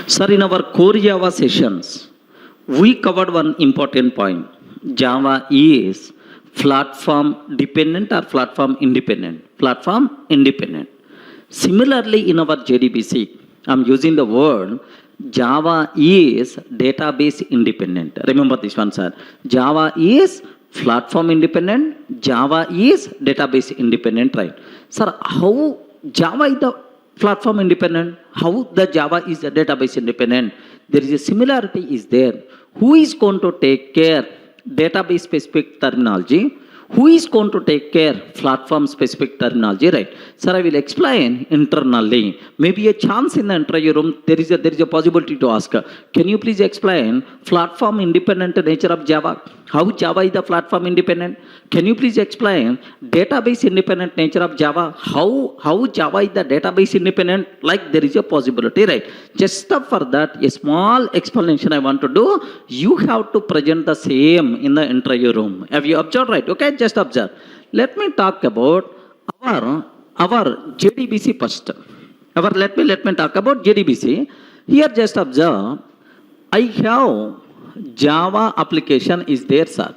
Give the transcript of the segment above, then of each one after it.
Sir, in our core Java sessions, we covered one important point. Java is platform dependent or platform independent? Platform independent. Similarly, in our JDBC, I'm using the word Java is database independent. Remember this one, sir. Java is platform independent. Java is database independent, right? Sir, how Java is the platform independent? How the Java is the database independent? There is a similarity is there. Who is going to take care database specific terminology? Who is going to take care platform specific terminology, right? Sir, I will explain internally. Maybe a chance in the interview room, there is a possibility to ask, can you please explain platform independent nature of Java? How Java is the platform independent? Can you please explain database independent nature of Java? How Java is the database independent? Like there is a possibility, right? Just for that, a small explanation I want to do. You have to present the same in the interview room. Have you observed, right? Okay, just observe. Let me talk about our JDBC first. Let me talk about JDBC. Here just observe. I have Java application is there, sir.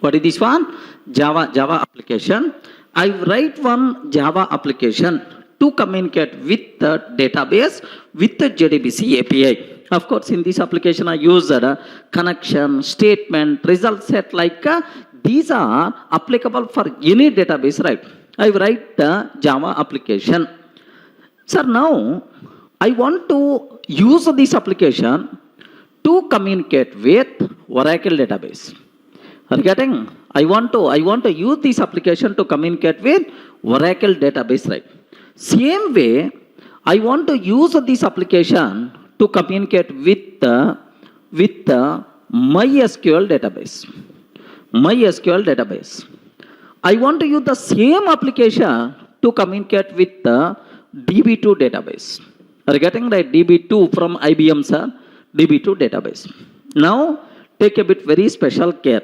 What is this one? Java application. I write one Java application to communicate with the database with the JDBC API. Of course, in this application I use connection, statement, result set like these are applicable for any database, right? I write the Java application. Sir, now I want to use this application to communicate with Oracle database. Are you getting? I want to use this application to communicate with Oracle database, right? Same way, I want to use this application to communicate with the MySQL database. MySQL database. I want to use the same application to communicate with the DB2 database. Are you getting right? DB2 from IBM, sir. DB2 database. Now, take a bit very special care.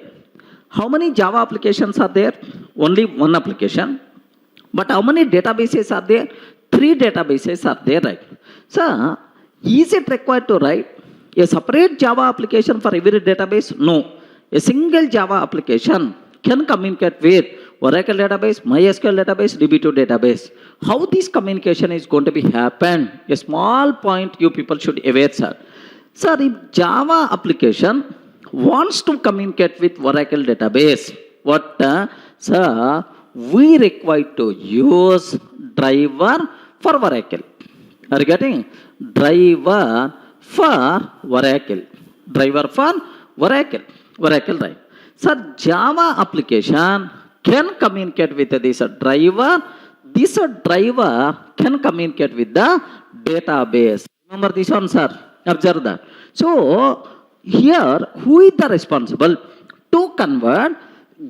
How many Java applications are there? Only one application. But how many databases are there? 3 databases are there, right? So, is it required to write a separate Java application for every database? No. A single Java application can communicate with Oracle database, MySQL database, DB2 database. How this communication is going to be happen? A small point you people should aware, sir. Sir, if Java application wants to communicate with Oracle database, what, sir, we require to use driver for Oracle. Are you getting? Driver for Oracle. Driver for Oracle. Oracle, right? Sir, Java application can communicate with this driver. This driver can communicate with the database. Remember this one, sir. Observe that. So, here, who is the responsible to convert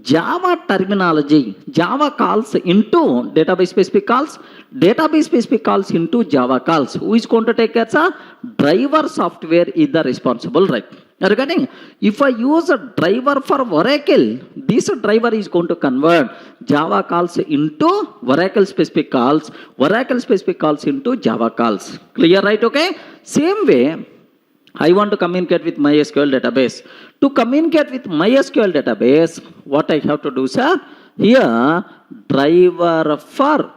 Java terminology, Java calls into database specific calls, database specific calls into Java calls? Who is going to take care, sir? Driver software is the responsible, right? Are you getting? If I use a driver for Oracle, this driver is going to convert Java calls into Oracle specific calls into Java calls. Clear, right? Okay? Same way, I want to communicate with MySQL database. To communicate with MySQL database, what I have to do, sir? Here, driver for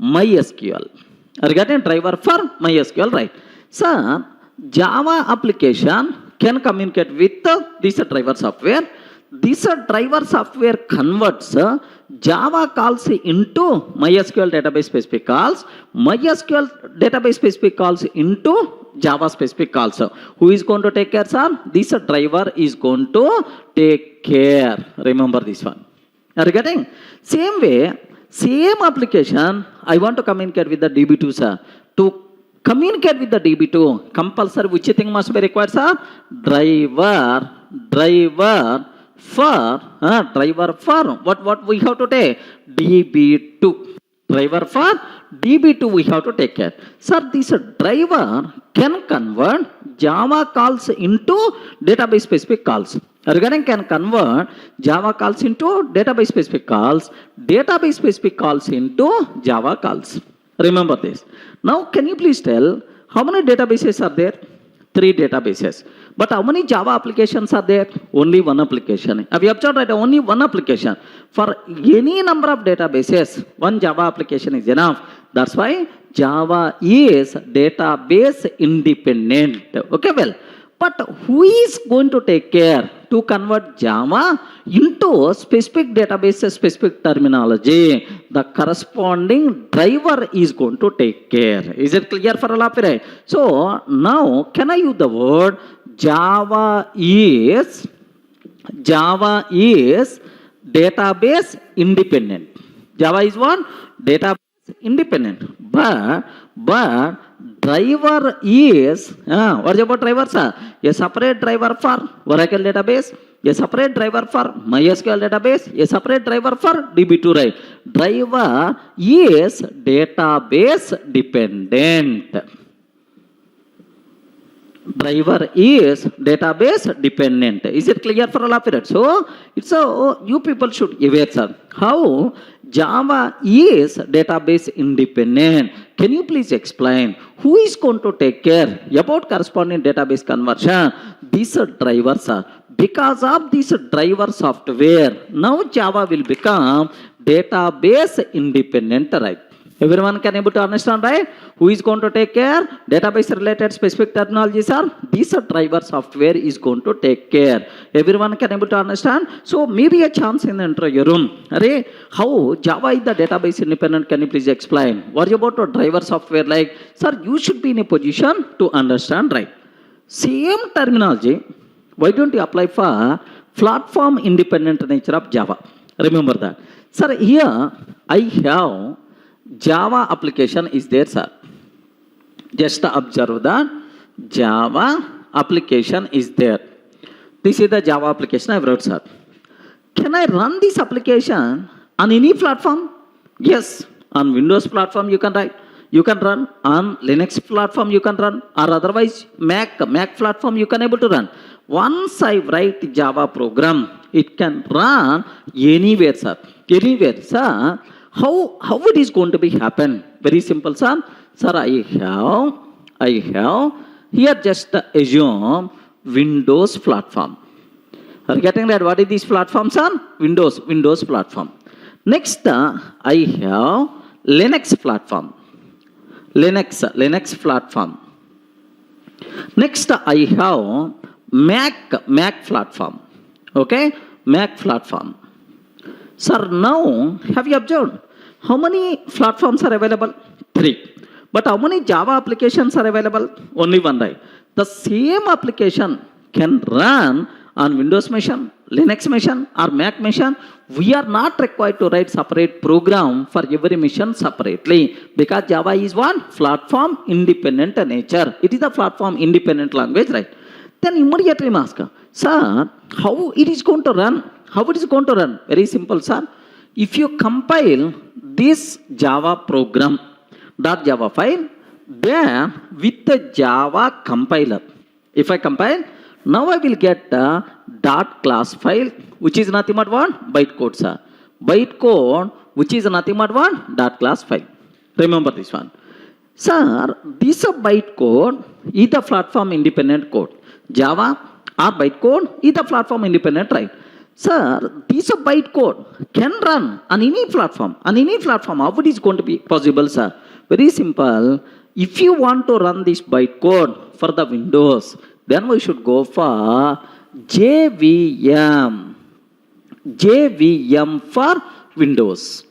MySQL. Are you getting? Driver for MySQL, right? Sir, Java application can communicate with this driver software. This driver software converts Java calls into MySQL database specific calls, MySQL database specific calls into Java specific calls. Who is going to take care, sir? This driver is going to take care. Remember this one. Are you getting? Same way, same application, I want to communicate with the DB2, sir. To communicate with the DB2, compulsory which thing must be required, sir? Driver for what we have to take? DB2. Driver for DB2 we have to take care. Sir, this driver can convert Java calls into database specific calls. Regarding can convert Java calls into database specific calls into Java calls. Remember this. Now, can you please tell How many databases are there? 3 databases. But how many Java applications are there? Only one application. Have you observed that? Only one application. For any number of databases, one Java application is enough. That's why Java is database independent. Okay, well. But who is going to take care to convert Java into specific database, specific terminology? The corresponding driver is going to take care. Is it clear for all of you? Right? So now, can I use the word Java is database independent. Java is one database independent, but driver is what is about driver, sir? A separate driver for Oracle database, a separate driver for MySQL database, a separate driver for DB2, right? Driver is database dependent. Driver is database dependent. Is it clear for all of you? So it's you people should aware, sir, how Java is database independent. Can you please explain who is going to take care about corresponding database conversion? These drivers are because of this driver software. Now Java will become database independent, right? Everyone can able to understand, right? Who is going to take care? Database related specific terminologies are this driver software is going to take care. Everyone can able to understand. So maybe a chance in the intro room. Array, how Java is the database independent? Can you please explain? What about a driver software? Like, sir, you should be in a position to understand, right? Same terminology. Why don't you apply for platform independent nature of Java? Remember that. Sir, here I have Java application is there, sir. Just observe that Java application is there. This is the Java application I wrote, sir. Can I run this application on any platform? Yes. On Windows platform you can write. You can run on Linux platform you can run, or otherwise Mac platform you can able to run. Once I write Java program, it can run anywhere, sir. Anywhere, sir. How it is going to be happen? Very simple, sir. Sir, I have here just assume Windows platform. Are you getting that? What is this platform, sir? Windows platform. Next, I have Linux platform. Linux platform. Next, I have Mac platform. Okay, Mac platform. Sir, now have you observed how many platforms are available? 3. But how many Java applications are available? Only one, right? The same application can run on Windows machine, Linux machine, or Mac machine. We are not required to write separate program for every machine separately, because Java is one platform independent nature. It is a platform independent language, right? Then immediately ask, sir, how it is going to run? How it is going to run? Very simple, sir. If you compile this Java program, .java file, then with the Java compiler, if I compile, now I will get a .class file, which is nothing but what? Bytecode, sir. Bytecode, which is nothing but what? .class file. Remember this one. Sir, this bytecode is the platform independent code. Java or bytecode is the platform independent, right? Sir, this bytecode can run on any platform. On any platform, how it is going to be possible, sir? Very simple. If you want to run this bytecode for the Windows, then we should go for JVM. JVM for Windows.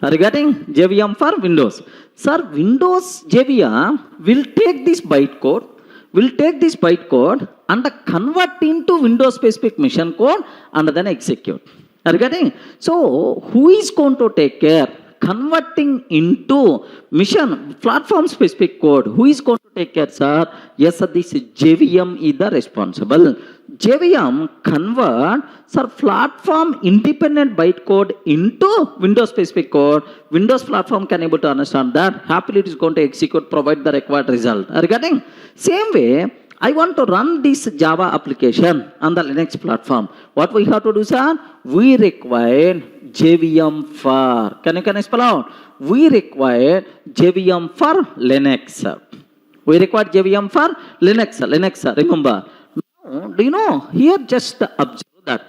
Are you getting? JVM for Windows. Sir, Windows JVM will take this bytecode, and convert into Windows specific machine code and then execute. Are you getting? So, who is going to take care? Converting into mission platform specific code. Who is going to take care, sir? Yes, sir, this JVM is the responsible. JVM convert, sir, platform independent bytecode into Windows specific code. Windows platform can able to understand that. Happily it is going to execute, provide the required result. Are you getting? Same way, I want to run this Java application on the Linux platform. What we have to do, sir? We require JVM for, can you spell out? We require JVM for Linux. We require JVM for Linux. Remember. Now, do you know, here just observe that.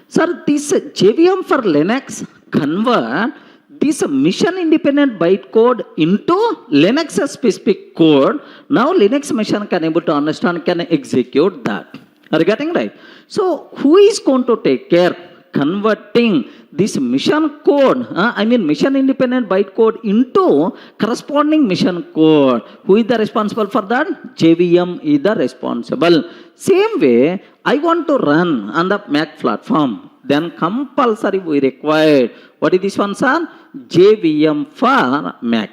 Sir, this JVM for Linux convert this mission independent bytecode into Linux specific code. Now Linux machine can able to understand, can execute that. Are you getting right? So who is going to take care converting this mission code, mission independent bytecode into corresponding mission code? Who is the responsible for that? JVM is the responsible. Same way, I want to run on the Mac platform. Then compulsory we require, what is this one, sir? JVM for Mac.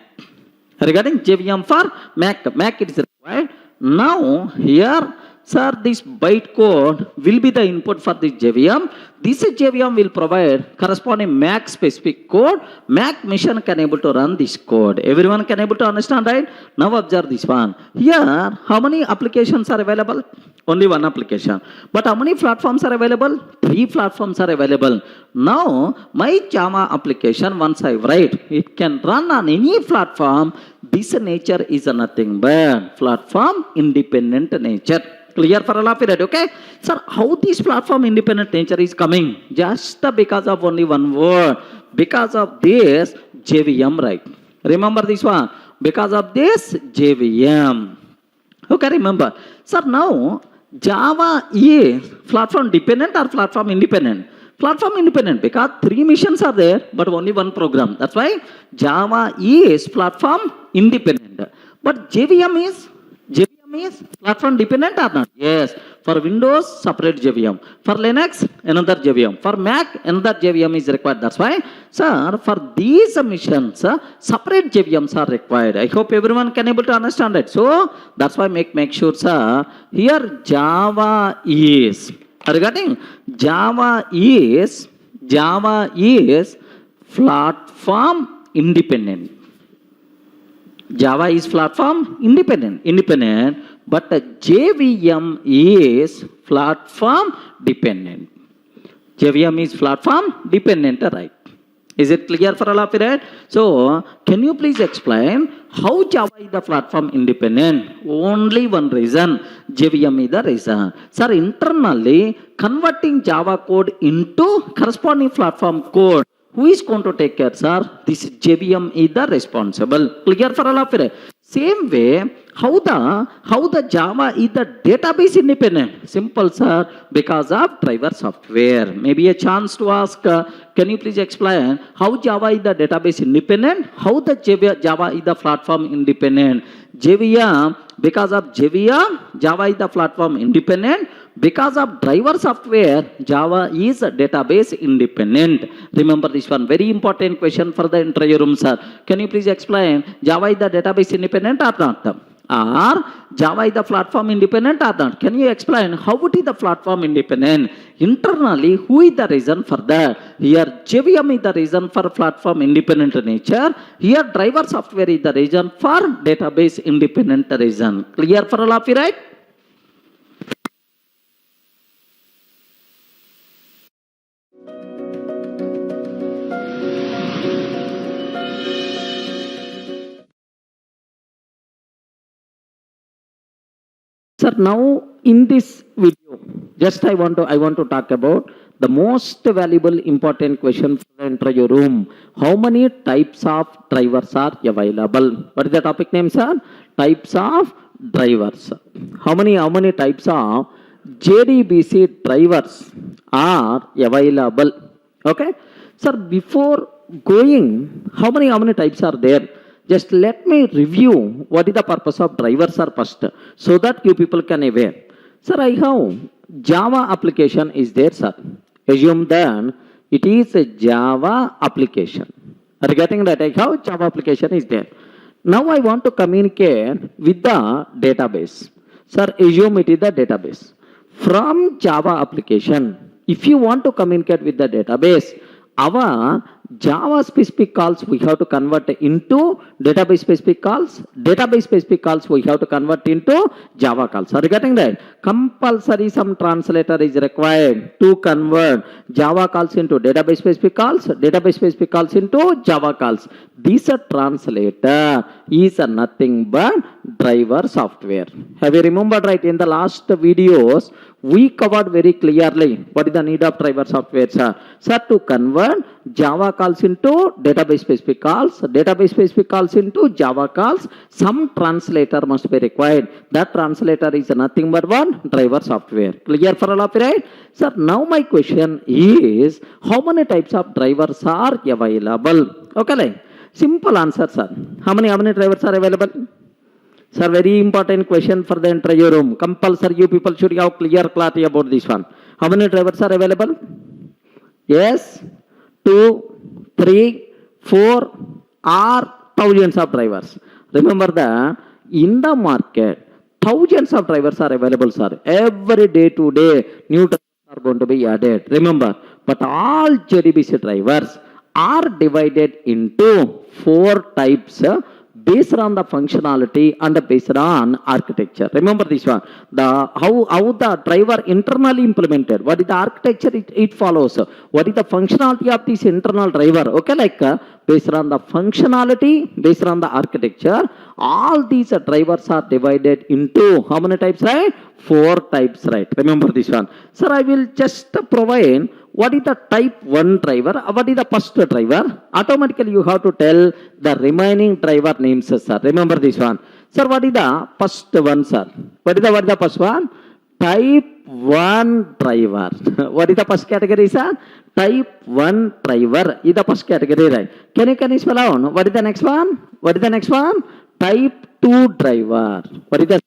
Regarding JVM for Mac it is required. Now here, sir, this bytecode will be the input for this JVM. This JVM will provide corresponding Mac specific code. Mac machine can able to run this code. Everyone can able to understand, right? Now observe this one. Here, how many applications are available? Only one application. But how many platforms are available? 3 platforms are available. Now, my Java application, once I write, it can run on any platform. This nature is nothing but platform independent nature. Clear for all of it, okay? Sir, how this platform independent nature is coming? Just because of only one word. Because of this JVM, right? Remember this one. Because of this JVM. Okay, remember. Sir, now Java is platform dependent or platform independent? Platform independent because 3 missions are there but only one program. That's why Java is platform independent. But JVM is platform dependent or not? Yes. For Windows, separate JVM. For Linux, another JVM. For Mac, another JVM is required. That's why, sir, for these missions, separate JVMs are required. I hope everyone can able to understand it. So, that's why make sure, sir, here Java is, regarding Java is platform independent. Java is platform independent, but JVM is platform dependent. JVM is platform dependent, right? Is it clear for all of you, right? So, can you please explain how Java is the platform independent? Only one reason, JVM is the reason. Sir, internally, converting Java code into corresponding platform code, who is going to take care, sir? This JVM is the responsible. Clear for all of you? Same way, how the Java is the database independent? Simple, sir, because of driver software. Maybe a chance to ask, can you please explain how Java is the database independent? How the Java is the platform independent? JVM, because of JVM, Java is the platform independent. Because of driver software, Java is database independent. Remember this one, very important question for the interview room, sir. Can you please explain Java is the database independent or not? Or Java is the platform independent or not? Can you explain how it is the platform independent? Internally, who is the reason for that? Here, JVM is the reason for platform independent nature. Here, driver software is the reason for database independent reason. Clear for all of you, right? Sir, now in this video, just I want to talk about the most valuable important question for the interview room. How many types of drivers are available? What is the topic name, sir? Types of drivers. How many types of JDBC drivers are available? Okay, sir. Before going, how many types are there? Just let me review what is the purpose of drivers are first, so that you people can aware. Sir, I have Java application is there, sir. Assume then it is a Java application. Are you getting that? I have Java application is there. Now I want to communicate with the database. Sir, assume it is the database. From Java application, if you want to communicate with the database, our Java specific calls we have to convert into database specific calls. Database specific calls we have to convert into Java calls. Are you getting that? Compulsory some translator is required to convert Java calls into database specific calls, database specific calls into Java calls. This translator is nothing but driver software. Have you remembered, right? In the last videos, we covered very clearly what is the need of driver software, sir. Sir, to convert Java calls into database specific calls, database specific calls into Java calls, some translator must be required. That translator is nothing but one driver software. Clear for all of you, right? Sir, now my question is, how many types of drivers are available? Okay, like, simple answer, sir. How many drivers are available? Sir, very important question for the entire room. Compulsory, you people should have clear clarity about this one. How many drivers are available? Yes, 2, 3, 4, or thousands of drivers. Remember that in the market, thousands of drivers are available, sir. Every day to day, new drivers are going to be added. Remember, but all JDBC drivers are divided into 4 types based on the functionality and based on architecture. Remember this one. How the driver internally implemented. What is the architecture it follows? What is the functionality of this internal driver? Okay, like based on the functionality, based on the architecture, all these drivers are divided into how many types, right? 4 types, right? Remember this one. Sir, I will just provide what is the type 1 driver, what is the first driver. Automatically you have to tell the remaining driver names, sir. Remember this one. Sir, what is the first one, sir? What is the first one? Type 1 driver. What is the first category, sir? Type 1 driver is the first category, right? Can you spell out? What is the next one? What is the next one? Type 2 driver. What is the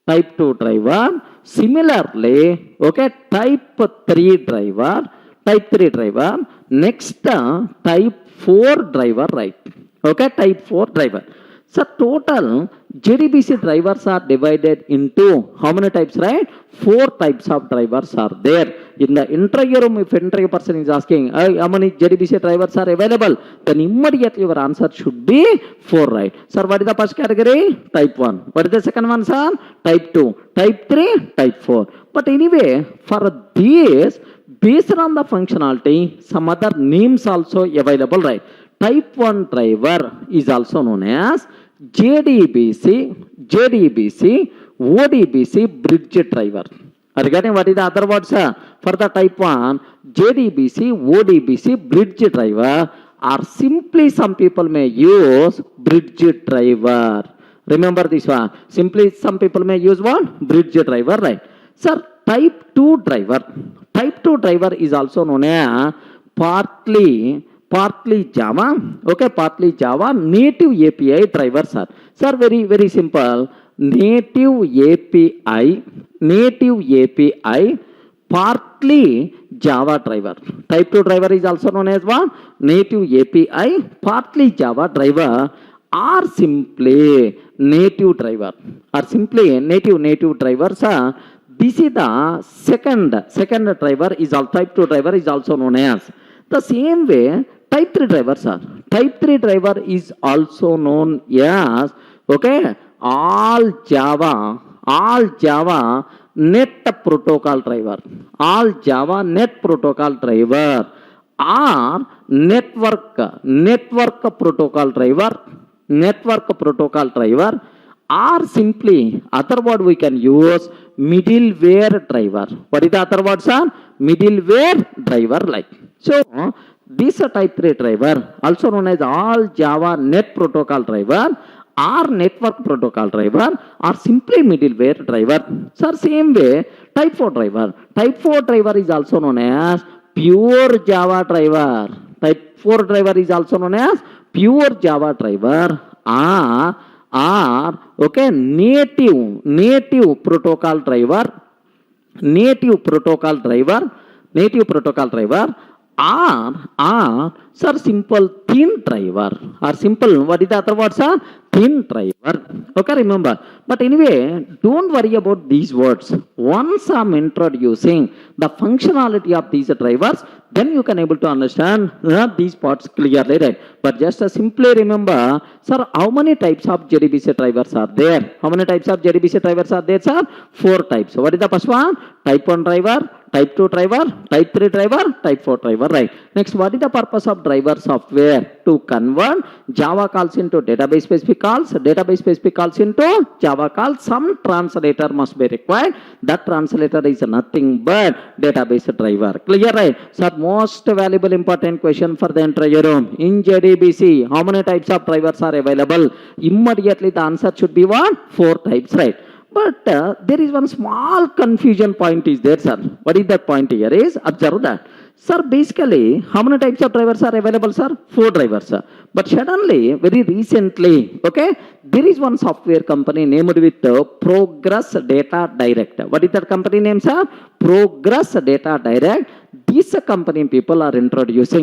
type 2 driver? Similarly, okay, type 3 driver. Type 3 driver. Next, type 4 driver, right? Okay, type 4 driver. So, total JDBC drivers are divided into how many types, right? 4 types of drivers are there. In the interview room, if interview person is asking, how many JDBC drivers are available, then immediately your answer should be 4, right? Sir, what is the first category? Type 1. What is the second one, sir? Type 2. Type 3, type 4. But anyway, for these, based on the functionality, some other names also available, right? Type 1 driver is also known as JDBC, ODBC bridge driver. Are you getting what is the other words? For the type 1, JDBC, ODBC bridge driver, or simply some people may use bridge driver. Remember this one. Simply some people may use what? Bridge driver, right? Sir, type 2 driver. Type 2 driver is also known as partly Java, okay, partly Java, native API driver, sir. Sir, very simple. Native API, partly Java driver. Type 2 driver is also known as what? Native API, partly Java driver, or simply native driver, or simply native driver, sir. This is the second driver is all type 2 driver is also known as. The same way, type 3 driver, sir. Type 3 driver is also known as, okay, all Java net protocol driver. All Java net protocol driver, or network protocol driver, or simply other word we can use middleware driver. What is the other word, sir? Middleware driver, like. So, this type 3 driver, also known as all Java net protocol driver, or network protocol driver, or simply middleware driver. Sir, same way, type 4 driver. Type 4 driver is also known as pure Java driver. Type 4 driver is also known as pure Java driver, or okay, native protocol driver, or sir, simple thin driver, or simple, what is the other word, sir? Thin driver. Okay, remember. But anyway, don't worry about these words. Once I'm introducing the functionality of these drivers, then you can able to understand these parts clearly, right? But just simply remember, sir, how many types of JDBC drivers are there? How many types of JDBC drivers are there, sir? 4 types. So what is the first one? Type 1 driver, type 2 driver, type 3 driver, type 4 driver, right? Next, what is the purpose of driver software? To convert Java calls into database specific calls, database specific calls into Java calls. Some translator must be required. That translator is nothing but database driver. Clear, right? So most valuable important question for the entire room. In JDBC, how many types of drivers are available? Immediately the answer should be what? 4 types, right? But there is one small confusion point is there, sir. What is that point here is, observe that. Sir, basically, how many types of drivers are available, sir? 4 drivers, sir. But suddenly, very recently, okay, there is one software company named with Progress Data Direct. What is that company name, sir? Progress Data Direct. These company people are introduced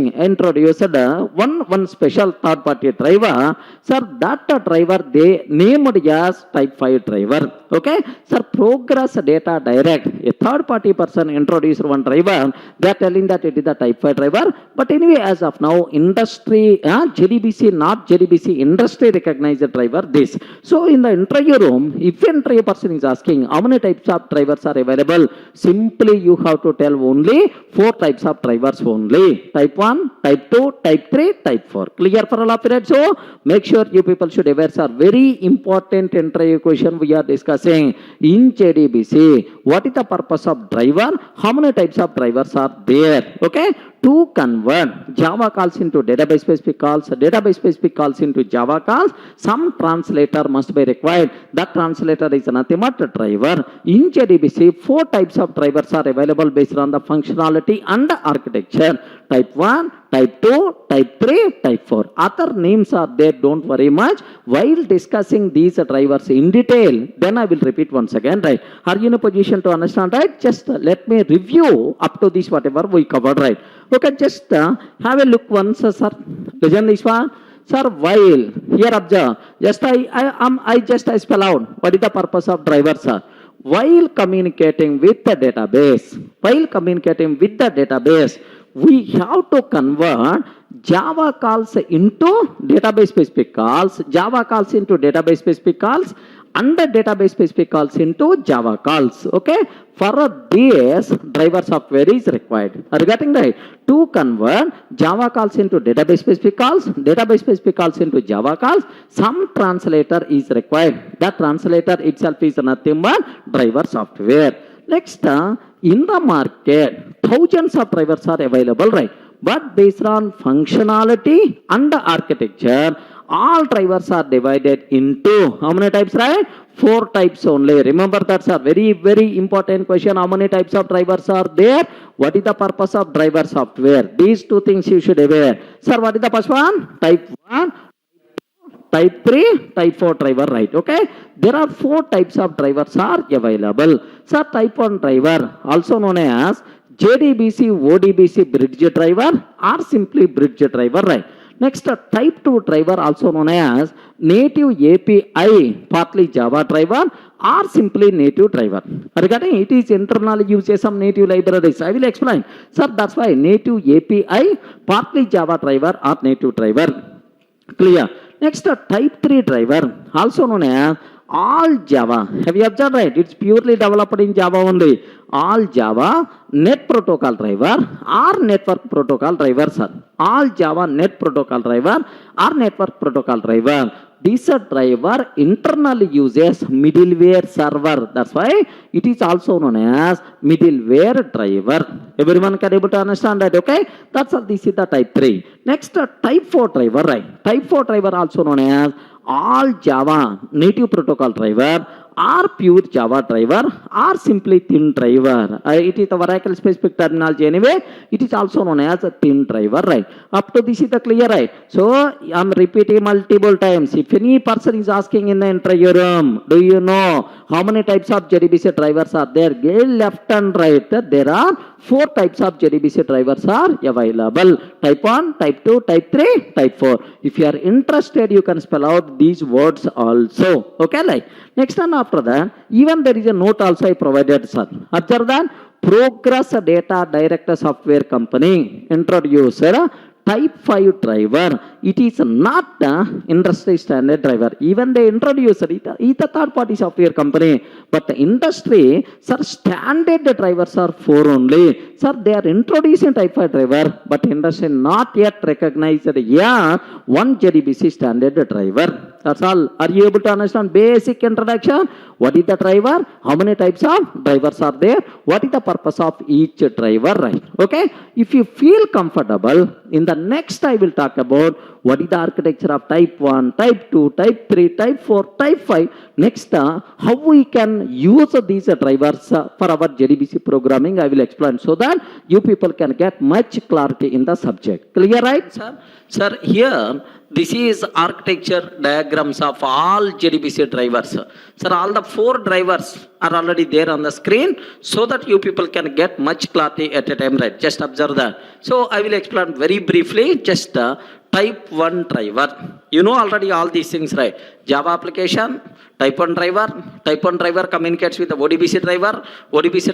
one special third party driver. Sir, that driver they named as type 5 driver. Okay, sir, Progress Data Direct, a third party person introduced one driver. They are telling that it is the type 5 driver. But anyway, as of now, industry, JDBC, not JDBC, industry recognized driver this. So in the interview room, if an interview person is asking how many types of drivers are available, simply you have to tell only 4 types of drivers only. Type 1, type 2, type 3, type 4. Clear for all of it? So make sure you people should aware, sir. Very important interview question we are discussing in JDBC. What is the purpose of driver? How many types of drivers are there? Okay, to convert Java calls into database specific calls, database specific calls into Java calls, some translator must be required. That translator is nothing but a driver. In JDBC, 4 types of drivers are available based on the functionality and architecture. Type 1, type 2, type 3, type 4. Other names are there, don't worry much. While discussing these drivers in detail, then I will repeat once again, right? Are you in a position to understand, right? Just let me review up to this whatever we covered, right? Okay, just have a look once, sir. Listen this one. Sir, while here observe, just I spell out what is the purpose of driver, sir. While communicating with the database, we have to convert Java calls into database specific calls, Java calls into database specific calls, and the database specific calls into Java calls. Okay, for this driver software is required. Are you getting right? To convert Java calls into database specific calls, database specific calls into Java calls, some translator is required. That translator itself is nothing but driver software. Next, in the market, thousands of drivers are available, right? But based on functionality and architecture, all drivers are divided into how many types, right? 4 types only. Remember that's a very, very important question. How many types of drivers are there? What is the purpose of driver software? These 2 things you should aware. Sir, what is the first one? Type 1, type 3, type 4 driver, right? Okay, there are 4 types of drivers are available. Sir, type 1 driver, also known as JDBC, ODBC bridge driver or simply bridge driver, right? Next, type 2 driver, also known as native API, partly Java driver or simply native driver. Regarding it is internally uses some native libraries. I will explain. Sir, that's why native API, partly Java driver or native driver. Clear. Next, type 3 driver, also known as all Java. Have you observed, right? It's purely developed in Java only. All Java net protocol driver or network protocol driver, sir. All Java net protocol driver or network protocol driver. This driver internally uses middleware server. That's why it is also known as middleware driver. Everyone can able to understand that, okay? That's all. This is the type 3. Next, type 4 driver, right? Type 4 driver, also known as all Java native protocol driver or pure Java driver or simply thin driver. It is a Oracle specific terminology anyway. It is also known as a thin driver, right? Up to this is the clear, right? So I am repeating multiple times. If any person is asking in the interview room, do you know how many types of JDBC drivers are there? Left and right, there are 4 types of JDBC drivers are available. Type 1, type 2, type 3, type 4. If you are interested, you can spell out these words also. Okay, like next and after that, even there is a note also I provided, sir. Observe that Progress Data Direct Software Company introduced type 5 driver, it is not the industry standard driver. Even they introduced it, it's a third party software company, but the industry, sir, standard drivers are 4 only. Sir, they are introducing type 5 driver, but industry not yet recognized, yeah, one JDBC standard driver. That's all. Are you able to understand basic introduction? What is the driver? How many types of drivers are there? What is the purpose of each driver, right? Okay. If you feel comfortable, in the next I will talk about what is the architecture of type 1, type 2, type 3, type 4, type 5. Next, how we can use these drivers for our JDBC programming, I will explain so that you people can get much clarity in the subject. Clear, right, sir? Sir, here, this is architecture diagrams of all JDBC drivers. Sir, all the 4 drivers are already there on the screen so that you people can get much clarity at a time, right? Just observe that. So, I will explain very briefly, just type 1 driver. You know already all these things, right? Java application, type 1 driver communicates with the ODBC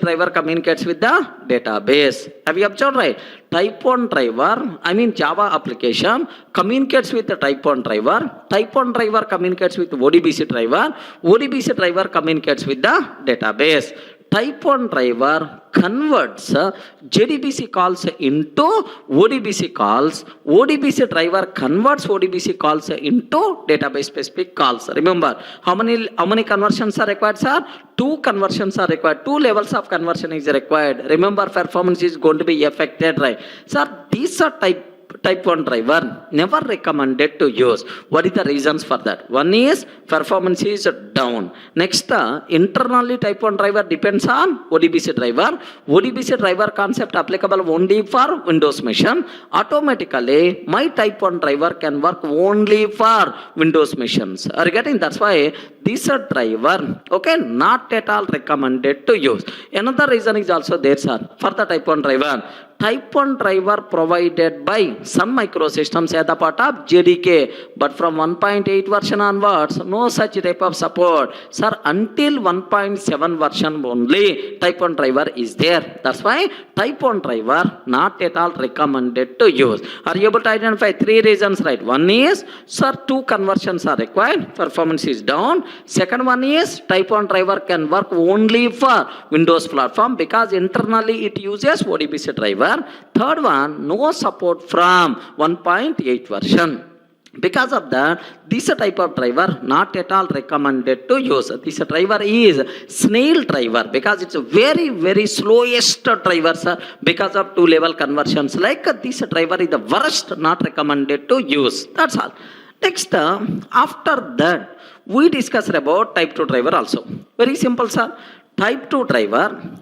driver communicates with the database. Have you observed, right? Type 1 driver, I mean Java application, communicates with the type 1 driver communicates with the ODBC driver communicates with the database. Type 1 driver converts JDBC calls into ODBC calls. ODBC driver converts ODBC calls into database specific calls. Remember, how many conversions are required, sir? 2 conversions are required. 2 levels of conversion is required. Remember, performance is going to be affected, right? Sir, these are type 1 driver never recommended to use. What is the reasons for that? One is performance is down. Next, internally type 1 driver depends on ODBC driver. ODBC driver concept applicable only for Windows machine. Automatically, my type 1 driver can work only for Windows machines. Are you getting? That's why this driver, okay, not at all recommended to use. Another reason is also there, sir, for the type 1 driver. Type 1 driver provided by Sun Microsystems as a part of JDK, but from 1.8 version onwards, no such type of support. Sir, until 1.7 version only, type 1 driver is there. That's why type 1 driver not at all recommended to use. Are you able to identify 3 reasons, right? One is, sir, 2 conversions are required, performance is down. Second one is, type 1 driver can work only for Windows platform because internally it uses ODBC driver. Third one, no support from 1.8 version. Because of that, this type of driver not at all recommended to use. This driver is snail driver because it's a very slowest driver, sir, because of 2 level conversions. Like this driver is the worst, not recommended to use. That's all. Next, after that, we discussed about type 2 driver also. Very simple, sir. Type 2 driver,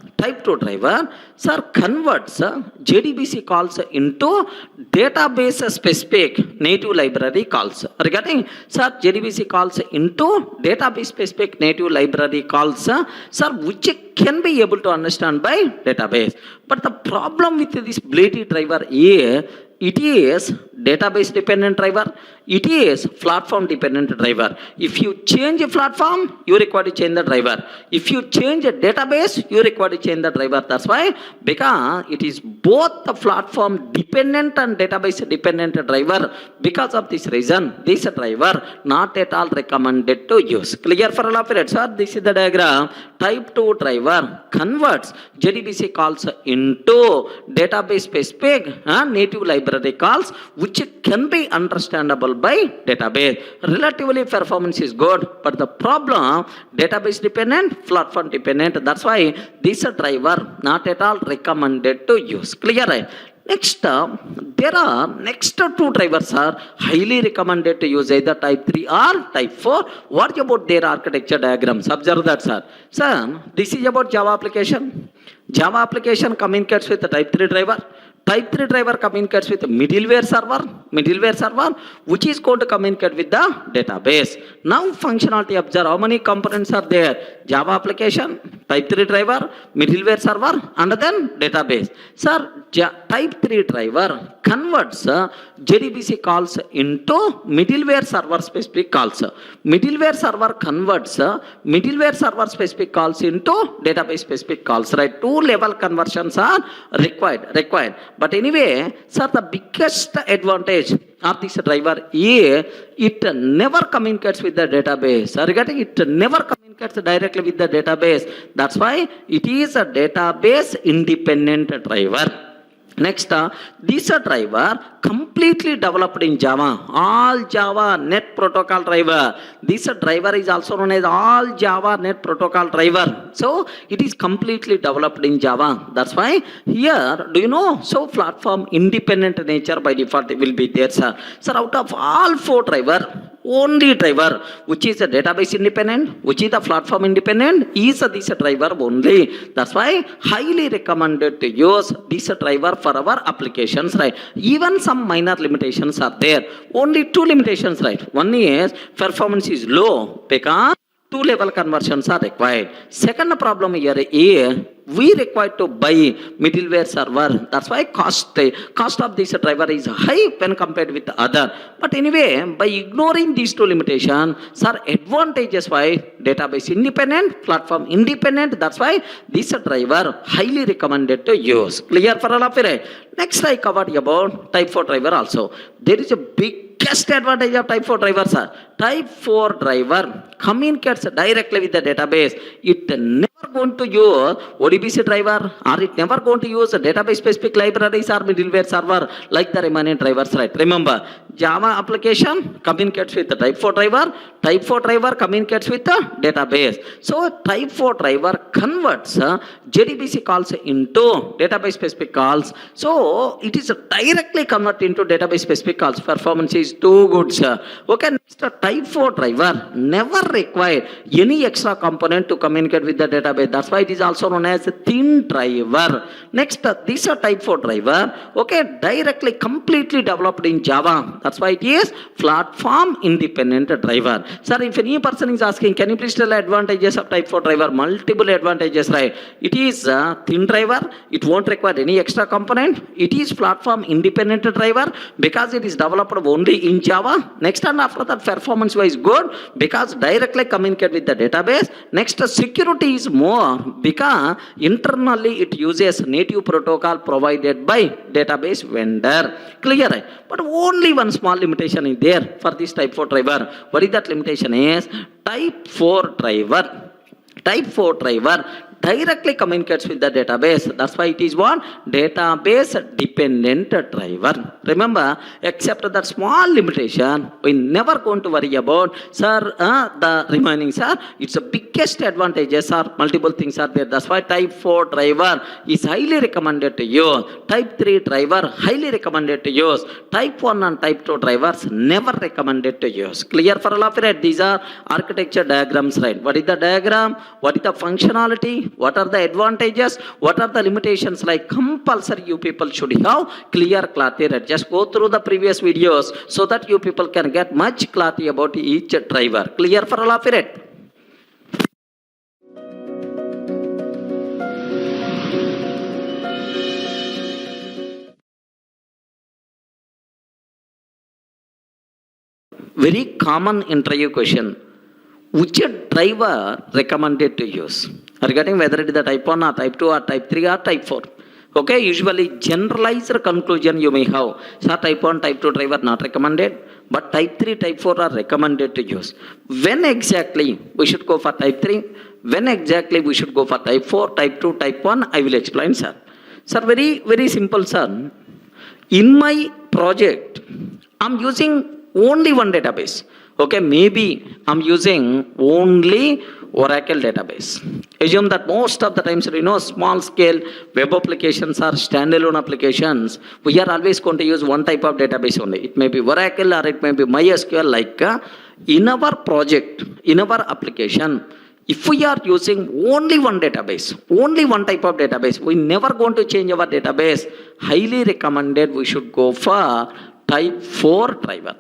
sir, converts JDBC calls into database specific native library calls. Regarding, sir, JDBC calls into database specific native library calls, sir, which can be able to understand by database. But the problem with this Blade driver is, it is database dependent driver, it is platform dependent driver. If you change a platform, you require to change the driver. If you change a database, you require to change the driver. That's why, because it is both the platform dependent and database dependent driver. Because of this reason, this driver not at all recommended to use. Clear for all of it, sir? This is the diagram. Type 2 driver converts JDBC calls into database specific native library calls, which can be understandable by database. Relatively performance is good, but the problem, database dependent, platform dependent. That's why this driver not at all recommended to use. Clear, right? Next, there are next 2 drivers are highly recommended to use either type 3 or type 4. What about their architecture diagrams? Observe that, sir. Sir, this is about Java application. Java application communicates with the type 3 driver. Type 3 driver communicates with the middleware server, which is going to communicate with the database. Now functionality, observe how many components are there. Java application, type 3 driver, middleware server, and then database. Sir, type 3 driver converts JDBC calls into middleware server specific calls. Middleware server converts middleware server specific calls into database specific calls, right? Two level conversions are required. But anyway, sir, the biggest advantage of this driver is it never communicates with the database. Regarding it never communicates directly with the database. That's why it is a database independent driver. Next, this driver completely developed in Java, all Java net protocol driver. This driver is also known as all Java net protocol driver. So it is completely developed in Java. That's why here, do you know, so platform independent nature by default will be there, sir. Sir, out of all four driver, only driver which is a database independent, which is the platform independent, is this driver only. That's why highly recommended to use this driver for our applications, right? Even some minor limitations are there. Only two limitations, right? One is performance is low because two level conversions are required. Second problem here is we require to buy middleware server. That's why cost of this driver is high when compared with the other. But anyway, by ignoring these two limitations, sir, advantages why database independent, platform independent. That's why this driver highly recommended to use. Clear for all of you? Next, I covered about type 4 driver also. There is a biggest advantage of type 4 driver, sir. Type 4 driver communicates directly with the database. It never going to use ODBC driver, or it never going to use database specific libraries or middleware server like the remaining drivers, right? Remember, Java application communicates with the type 4 driver. Type 4 driver communicates with the database. So type 4 driver converts JDBC calls into database specific calls. So it is directly converted into database specific calls. Performance is too good, sir. Okay, next, type 4 driver never require any extra component to communicate with the database. That's why it is also known as a thin driver. Next, this type 4 driver, okay, directly completely developed in Java. That's why it is platform independent driver. Sir, if any person is asking, can you please tell advantages of type 4 driver? Multiple advantages, right? It is a thin driver. It won't require any extra component. It is platform independent driver because it is developed only in Java. Next, and after that, performance wise good because directly communicate with the database. Next, security is more because internally it uses native protocol provided by database vendor. Clear, right? But only one small limitation is there for this type 4 driver. What is that limitation is? Type 4 driver directly communicates with the database. That's why it is one database dependent driver. Remember, except that small limitation, we never going to worry about, sir, the remaining, sir. It's the biggest advantages are multiple things are there. That's why type 4 driver is highly recommended to use. Type 3 driver highly recommended to use. Type 1 and type 2 drivers never recommended to use. Clear for all of you, right? These are architecture diagrams, right? What is the diagram? What is the functionality? What are the advantages? What are the limitations? Like compulsory you people should have clear clarity. Just go through the previous videos so that you people can get much clarity about each driver. Clear for all of it? Very common interview question. Which driver recommended to use? Regarding whether it is the type 1 or type 2 or type 3 or type 4. Okay, usually generalized conclusion you may have. So type 1, type 2 driver not recommended, but type 3, type 4 are recommended to use. When exactly we should go for type 3? When exactly we should go for type 4, type 2, type 1? I will explain, sir. Sir, very, very simple, sir. In my project, I'm using only one database. Okay, maybe I'm using only Oracle database. Assume that most of the times, small scale web applications or standalone applications, we are always going to use one type of database only. It may be Oracle or it may be MySQL. Like in our project, in our application, if we are using only one database, only one type of database, we never going to change our database. Highly recommended we should go for type 4 driver.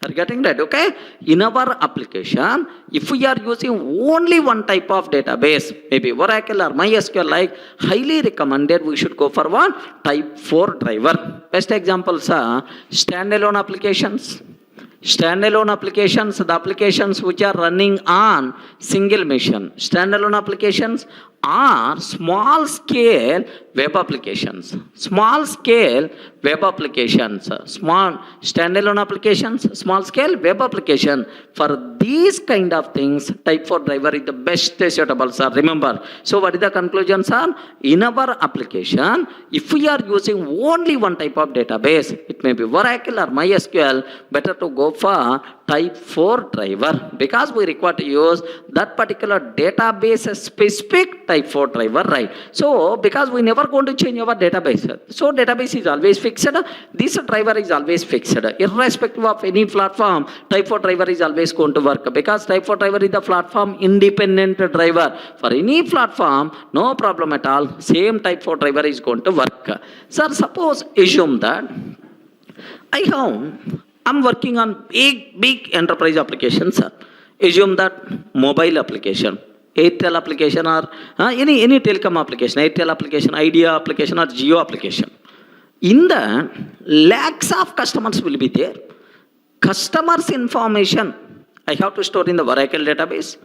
Are you getting that? Okay. In our application, if we are using only one type of database, maybe Oracle or MySQL, like highly recommended, we should go for one type 4 driver. Best examples are standalone applications. Standalone applications, the applications which are running on single machine. Standalone applications are small scale web applications. Small scale web applications. Small standalone applications, small scale web application. For these kind of things, type 4 driver is the best suitable, sir. Remember. So what is the conclusion, sir? In our application, if we are using only one type of database, it may be Oracle or MySQL, better to go for type 4 driver because we require to use that particular database specific type 4 driver, right? So because we never going to change our database, so database is always fixed. This driver is always fixed, irrespective of any platform. Type 4 driver is always going to work because type 4 driver is the platform independent driver. For any platform, no problem at all. Same type 4 driver is going to work. Sir, suppose assume that I'm working on big enterprise applications, sir. Assume that mobile application, Airtel application or any telecom application, Airtel application, Idea application or Geo application. In that, lakhs of customers will be there. Customers' information I have to store in the Oracle database.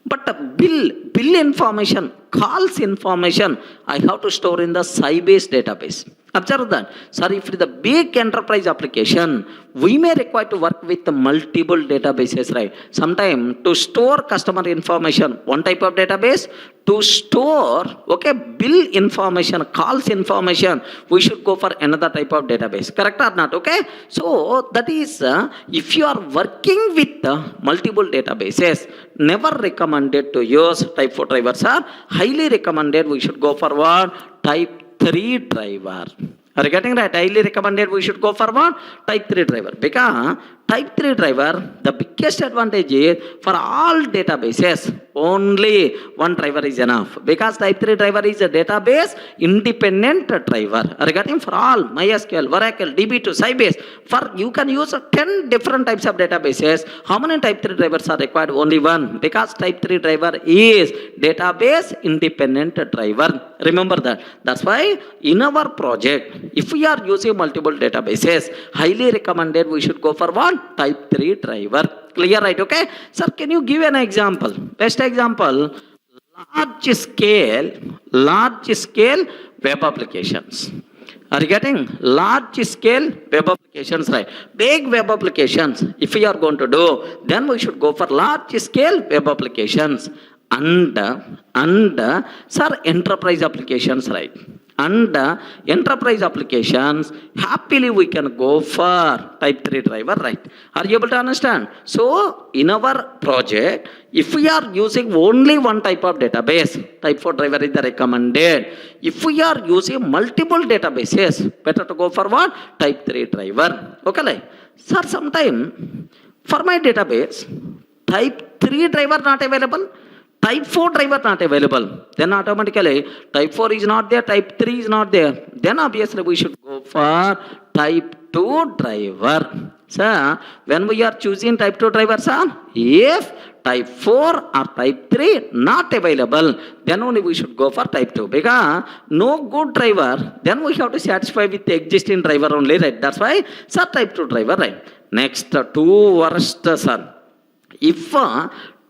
But the bill information, calls information, I have to store in the Sybase database. Observe that. Sir, if it is a big enterprise application, we may require to work with the multiple databases, right? Sometimes to store customer information, one type of database. To store, bill information, calls information, we should go for another type of database. Correct or not? Okay? So, that is, if you are working with multiple databases, never recommended to use type 4 drivers, are highly recommended we should go for what? Type 3 driver. Are you getting right? Highly recommended we should go for what? Type 3 driver. Because type 3 driver, the biggest advantage is for all databases, only one driver is enough. Because type 3 driver is a database independent driver. Are you getting? For all MySQL, Oracle, DB2, Sybase, for you can use 10 different types of databases. How many type 3 drivers are required? Only one. Because type 3 driver is database independent driver. Remember that. That's why in our project, if we are using multiple databases, highly recommended we should go for one? Type 3 driver. Clear, right? Okay. Sir, can you give an example? Best example, large scale web applications. Are you getting? Large scale web applications, right? Big web applications, if we are going to do, then we should go for large scale web applications. And sir, enterprise applications, right? And enterprise applications, happily we can go for type 3 driver, right? Are you able to understand? So, in our project, if we are using only one type of database, type 4 driver is the recommended. If we are using multiple databases, better to go for what? Type 3 driver. Okay, like, sir, sometime for my database, type 3 driver not available, type 4 driver not available, then automatically type 4 is not there, type 3 is not there. Then obviously we should go for type 2 driver. So, when we are choosing type 2 driver, sir, if type 4 or type 3 not available, then only we should go for type 2. Because no good driver, then we have to satisfy with the existing driver only, right? That's why, sir, type 2 driver, right? Next, 2 worst, sir. If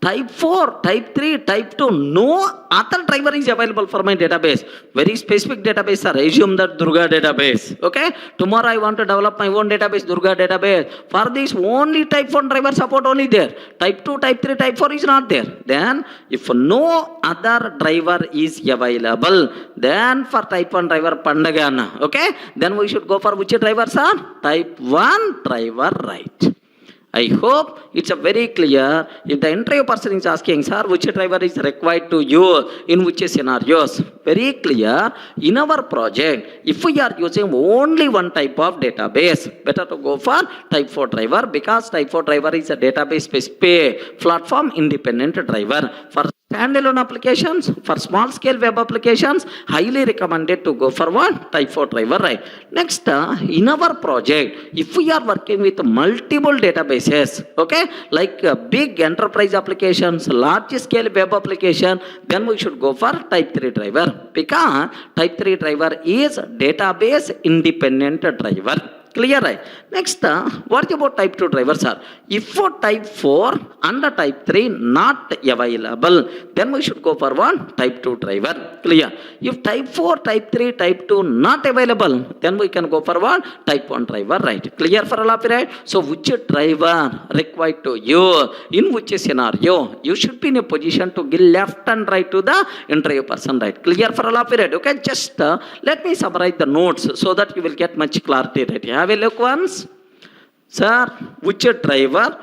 type 4, type 3, type 2, no other driver is available for my database. Very specific database, sir. Assume that Durga database. Okay? Tomorrow I want to develop my own database, Durga database. For this, only type 1 driver support only there. Type 2, type 3, type 4 is not there. Then, if no other driver is available, then for type 1 driver, Pandagana. Okay? Then we should go for which driver, sir? Type 1 driver, right? I hope it's a very clear. If the interview person is asking, sir, which driver is required to use in which scenarios? Very clear. In our project, if we are using only one type of database, better to go for type 4 driver because type 4 driver is a database specific platform independent driver. For Standalone applications, for small scale web applications, highly recommended to go for one type 4 driver, right? Next, in our project, if we are working with multiple databases, okay, like big enterprise applications, large scale web application, then we should go for type 3 driver, because type 3 driver is database independent driver. Clear, right? Next, what about type 2 drivers are? If for type 4 and type 3 not available, then we should go for one type 2 driver. Clear? If type 4, type 3, type 2 not available, then we can go for one type 1 driver, right? Clear for all of you, right? So which driver required to you, in which scenario, you should be in a position to give left and right to the interview person, right? Clear for all of you, right? Okay, just let me summarize the notes so that you will get much clarity, right? Have a look once. Sir, which driver,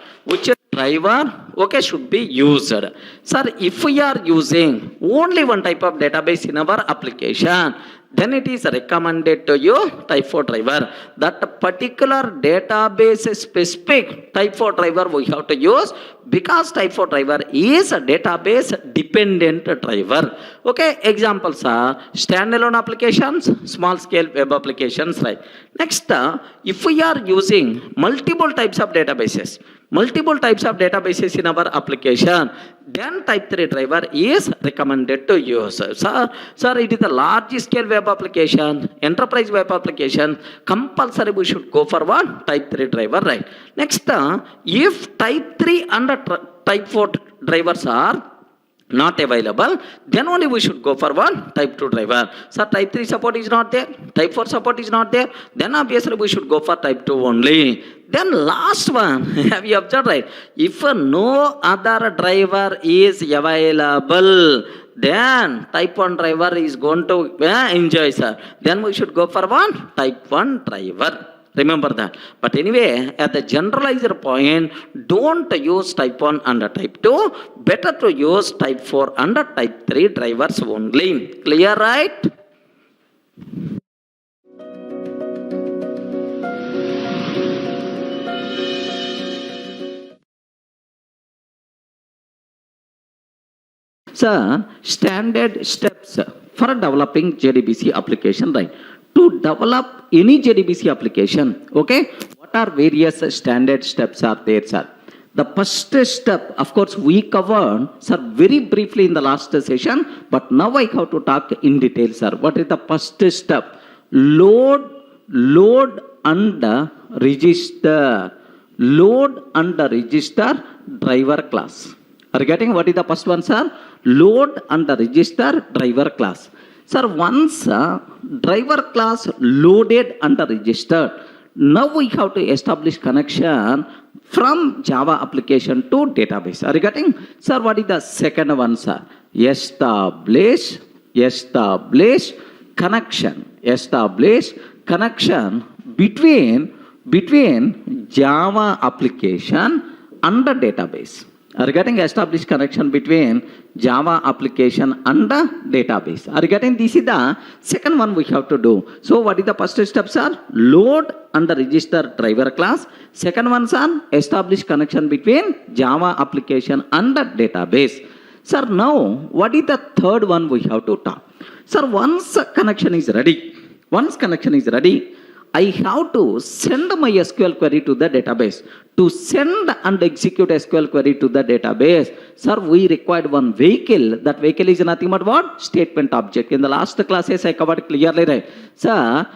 okay, should be used? Sir, if we are using only one type of database in our application, then it is recommended to you type 4 driver. That particular database specific type 4 driver we have to use, because type 4 driver is a database dependent driver. Okay, examples are standalone applications, small scale web applications, right? Next, if we are using multiple types of databases in our application, then type 3 driver is recommended to use. Sir, it is a large scale web application, enterprise web application, compulsory we should go for one type 3 driver, right? Next, if type 3 and type 4 drivers are not available, then only we should go for one type 2 driver. So type 3 support is not there, type 4 support is not there, then obviously we should go for type 2 only. Then last one, have you observed, right? If no other driver is available, then type 1 driver is going to enjoy, sir. Then we should go for one type 1 driver. Remember that. But anyway, at the generalizer point, don't use type 1 and type 2. Better to use type 4 and type 3 drivers only. Clear, right? So, standard steps for developing JDBC application, right? To develop any JDBC application, okay, what are various standard steps are there, sir? The first step, of course, we covered, sir, very briefly in the last session, but now I have to talk in detail, sir. What is the first step? Load and register. Load and register driver class. Are you getting what is the first one, sir? Load and register driver class. Sir, once driver class loaded and registered, now we have to establish connection from Java application to database. Are you getting? Sir, what is the second one, sir? Establish connection between Java application and the database. Are you getting? Established connection between Java application and the database. Are you getting? This is the second one we have to do. So what is the first step, sir? Load and register driver class. Second one, sir, establish connection between Java application and the database. Sir, now what is the third one we have to talk? Sir, once connection is ready, I have to send my SQL query to the database. To send and execute SQL query to the database, sir, we required one vehicle. That vehicle is nothing but what? Statement object. In the last classes, I covered clearly, right? Sir,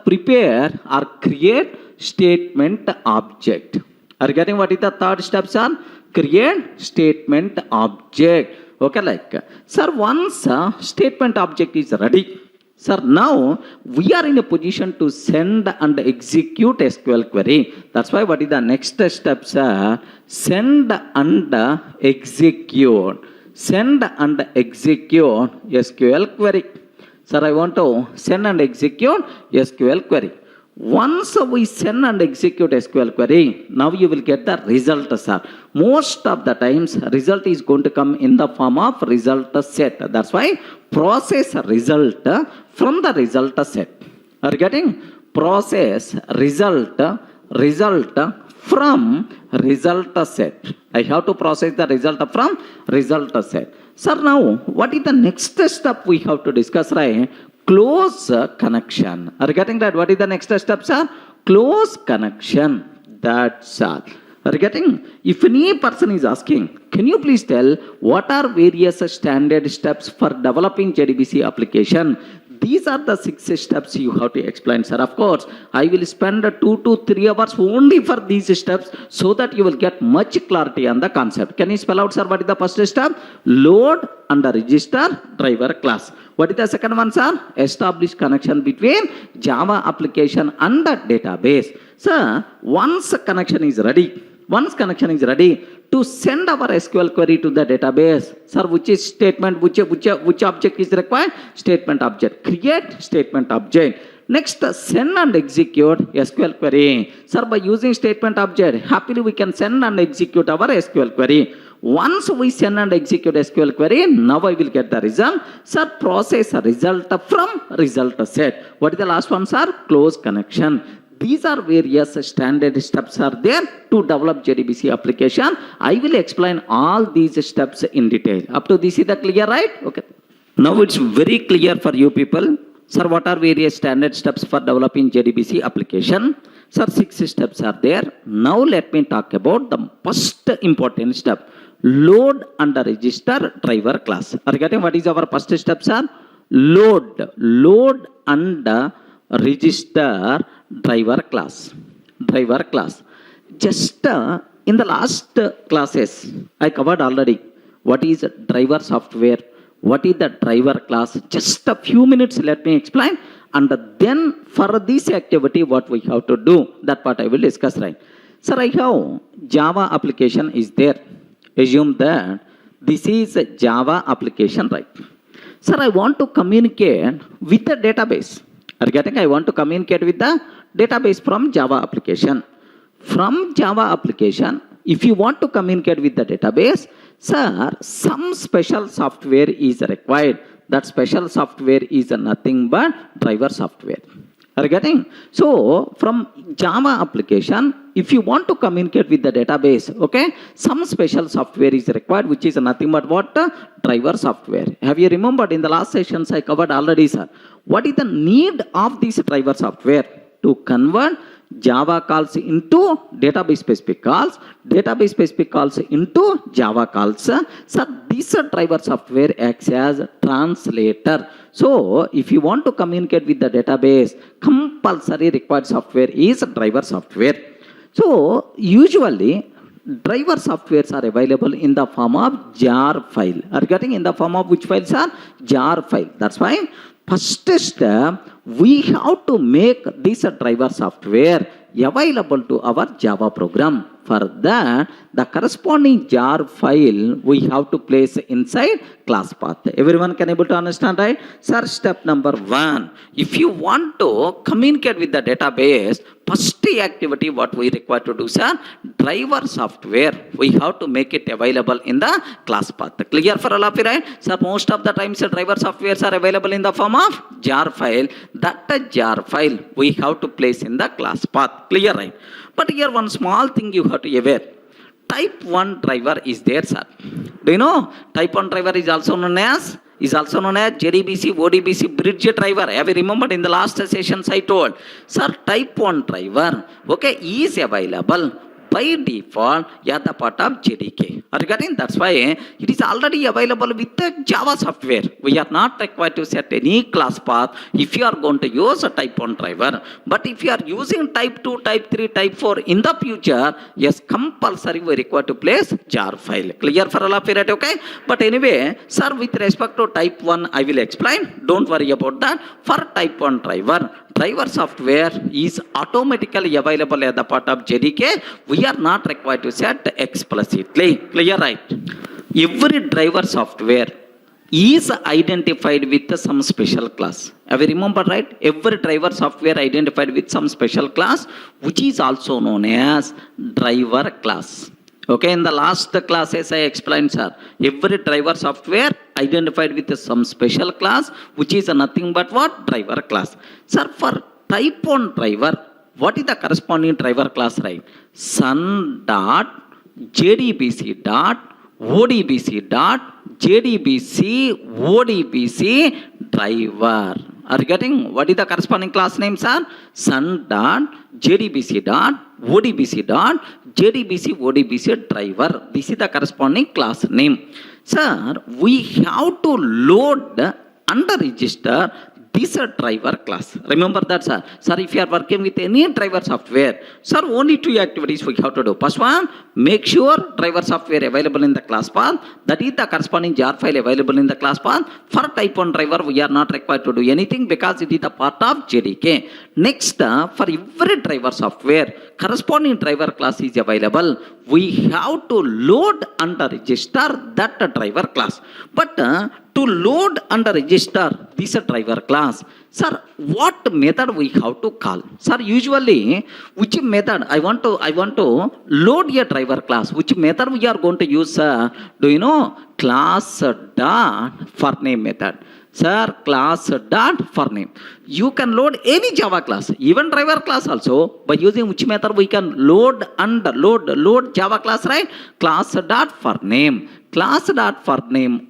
prepare or create statement object. Are you getting what is the third step, sir? Create statement object. Okay, like, sir, once statement object is ready, sir, now we are in a position to send and execute SQL query. That's why what is the next step, sir? Send and execute. Send and execute SQL query. Sir, I want to send and execute SQL query. Once we send and execute SQL query, now you will get the result, sir. Most of the times, result is going to come in the form of result set. That's why process result from the result set. Are you getting? Process result from result set. I have to process the result from result set. Sir, now what is the next step we have to discuss, right? Close connection. Are you getting that? What is the next step, sir? Close connection. That's all. Are you getting? If any person is asking, can you please tell what are various standard steps for developing JDBC application? These are the 6 steps you have to explain, sir. Of course, I will spend 2 to 3 hours only for these steps so that you will get much clarity on the concept. Can you spell out, sir, what is the first step? Load and register driver class. What is the second one, sir? Establish connection between Java application and the database. Sir, once connection is ready, to send our SQL query to the database, sir, which is statement, which object is required? Statement object. Create statement object. Next, send and execute SQL query. Sir, by using statement object, happily we can send and execute our SQL query. Once we send and execute SQL query, now I will get the result. Sir, process a result from result set. What is the last one, sir? Close connection. These are various standard steps are there to develop JDBC application. I will explain all these steps in detail. Up to this is the clear, right? Okay. Now it's very clear for you people. Sir, what are various standard steps for developing JDBC application? Sir, 6 steps are there. Now let me talk about the first important step. Load and register driver class. Are you getting what is our first step, sir? Load and register driver class. Just in the last classes, I covered already what is driver software, what is the driver class. Just a few minutes, let me explain. And then for this activity, what we have to do, that part I will discuss, right? Sir, I have Java application is there. Assume that this is a Java application, right? Sir, I want to communicate with the database. Are you getting? I want to communicate with the database from Java application. From Java application, if you want to communicate with the database, sir, some special software is required. That special software is nothing but driver software. Are you getting? So, from Java application, if you want to communicate with the database, okay, some special software is required, which is nothing but what? Driver software. Have you remembered in the last sessions I covered already, sir? What is the need of this driver software? To convert Java calls into database specific calls into Java calls. So this driver software acts as translator. So if you want to communicate with the database, compulsory required software is driver software. So usually driver softwares are available in the form of jar file. Are getting in the form of which files are? Jar file. That's why first step, we have to make this driver software available to our Java program. For that, the corresponding jar file we have to place inside class path. Everyone can able to understand, right? Sir, step number 1. If you want to communicate with the database, first activity what we require to do, sir, driver software, we have to make it available in the class path. Clear for all of you, right? Sir, most of the times driver softwares are available in the form of jar file. That jar file we have to place in the class path. Clear, right? But here one small thing you have to be aware. Type 1 driver is there, sir. Do you know? Type 1 driver is also known as JDBC, ODBC bridge driver. Have you remembered in the last sessions I told? Sir, type 1 driver, okay, is available by default at the part of JDK. Are you getting? That's why it is already available with the Java software. We are not required to set any class path if you are going to use a type 1 driver. But if you are using type 2, type 3, type 4 in the future, yes, compulsory we require to place jar file. Clear for all of you, right? Okay? But anyway, sir, with respect to type 1, I will explain. Don't worry about that. For type 1 driver software is automatically available at the part of JDK. We are not required to set explicitly. Clear, right? Every driver software is identified with some special class. Have you remember, right? Every driver software identified with some special class, which is also known as driver class. Okay, in the last classes I explained, sir, every driver software identified with some special class, which is nothing but what? Driver class. Sir, for type 1 driver, what is the corresponding driver class, right? Sun.jdbc.odbc.java JDBC, ODBC, driver. Are you getting what is the corresponding class name, sir? Sun dot JDBC dot ODBC dot JDBC ODBC driver. This is the corresponding class name. Sir, we have to load and register this driver class. Remember that, sir. Sir, if you are working with any driver software, sir, only two activities we have to do. First one, make sure driver software available in the class path. That is the corresponding jar file available in the class path. For type 1 driver, we are not required to do anything because it is the part of JDK. Next, for every driver software, corresponding driver class is available. We have to load and register that driver class. But to load and register this driver class, sir, what method we have to call? Sir, usually, which method I want to load a driver class? Which method we are going to use? Do you know? Class dot for name method. Sir, class dot for name. You can load any Java class, even driver class also, by using which method we can load and load Java class, right? Class dot for name. Class dot for name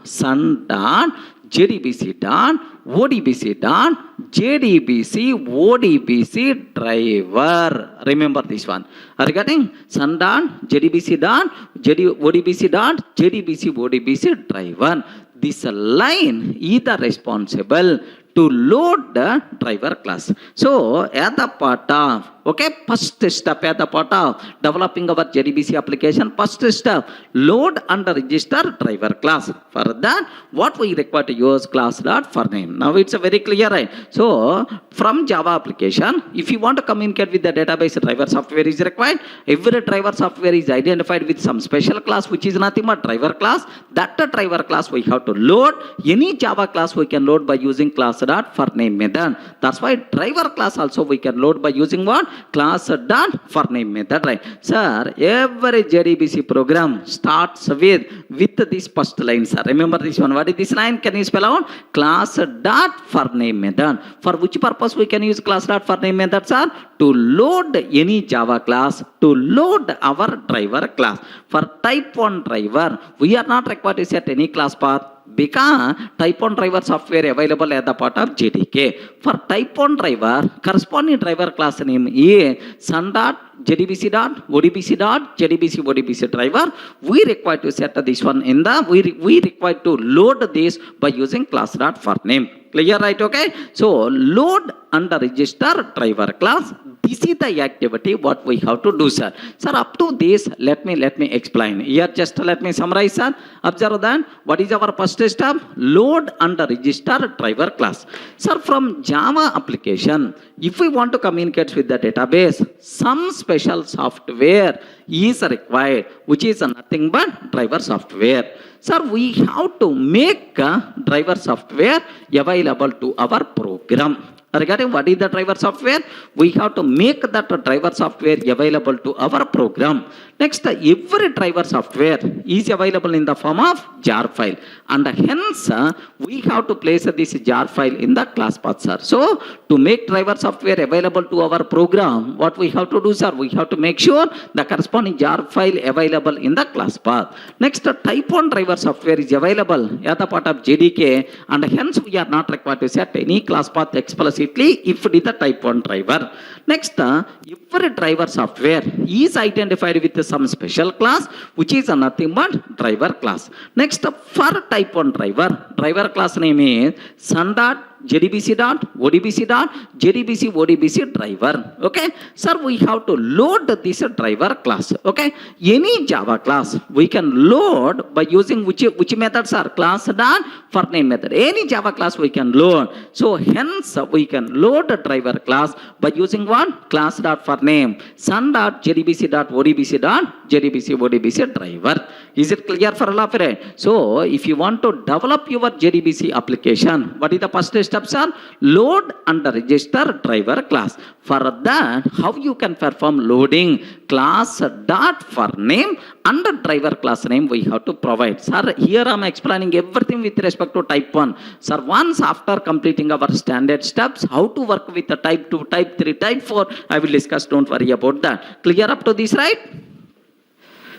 sun dot JDBC dot ODBC dot JDBC ODBC driver. Remember this one. Are you getting? Sun dot JDBC dot ODBC dot JDBC ODBC driver. This line is the responsible to load the driver class. So, at the part of, okay, first step at the part of developing our JDBC application, first step, load and register driver class. For that, what we require to use class dot for name. Now, it's a very clear, right? So, from Java application, if you want to communicate with the database, driver software is required. Every driver software is identified with some special class, which is nothing but driver class. That driver class we have to load. Any Java class we can load by using class dot for name method. That's why driver class also we can load by using what? Class dot for name method, right? Sir, every JDBC program starts with this first line, sir. Remember this one. What is this line? Can you spell out? Class dot for name method. For which purpose we can use class dot for name method, sir? To load any Java class, to load our driver class. For type 1 driver, we are not required to set any class path, because type 1 driver software available at the part of JDK. For type 1 driver, corresponding driver class name is sun dot JDBC dot ODBC dot JDBC ODBC driver. We require to set this one in the, we require to load this by using class dot for name. Clear, right? Okay. So, load and register driver class. This is the activity what we have to do, sir. Sir, up to this, let me explain. Here, just let me summarize, sir. Observe that. What is our first step? Load and register driver class. Sir, from Java application, if we want to communicate with the database, some special software is required, which is nothing but driver software. Sir, we have to make driver software available to our program. Regarding what is the driver software, we have to make that driver software available to our program. Next, every driver software is available in the form of jar file, and hence we have to place this jar file in the class path, sir. So, to make driver software available to our program, what we have to do, sir, we have to make sure the corresponding jar file available in the class path. Next, type 1 driver software is available at the part of JDK, and hence we are not required to set any class path explicitly if it is the type 1 driver. Next, every driver software is identified with some special class, which is nothing but driver class. Next, for type 1 driver class name is sun dot JDBC dot ODBC dot JDBC ODBC driver. Okay, sir, we have to load this driver class. Okay, any Java class we can load by using which methods are class dot for name method. Any Java class we can load. So hence we can load a driver class by using what? Class dot for name sun dot JDBC dot ODBC dot JDBC ODBC driver. Is it clear for all of it? So if you want to develop your JDBC application, what is the first step, sir? Load and register driver class. For that, how you can perform loading? Class dot for name and driver class name we have to provide. Sir, here I am explaining everything with respect to type 1. Sir, once after completing our standard steps, how to work with the type 2, type 3, type 4, I will discuss. Don't worry about that. Clear up to this, right?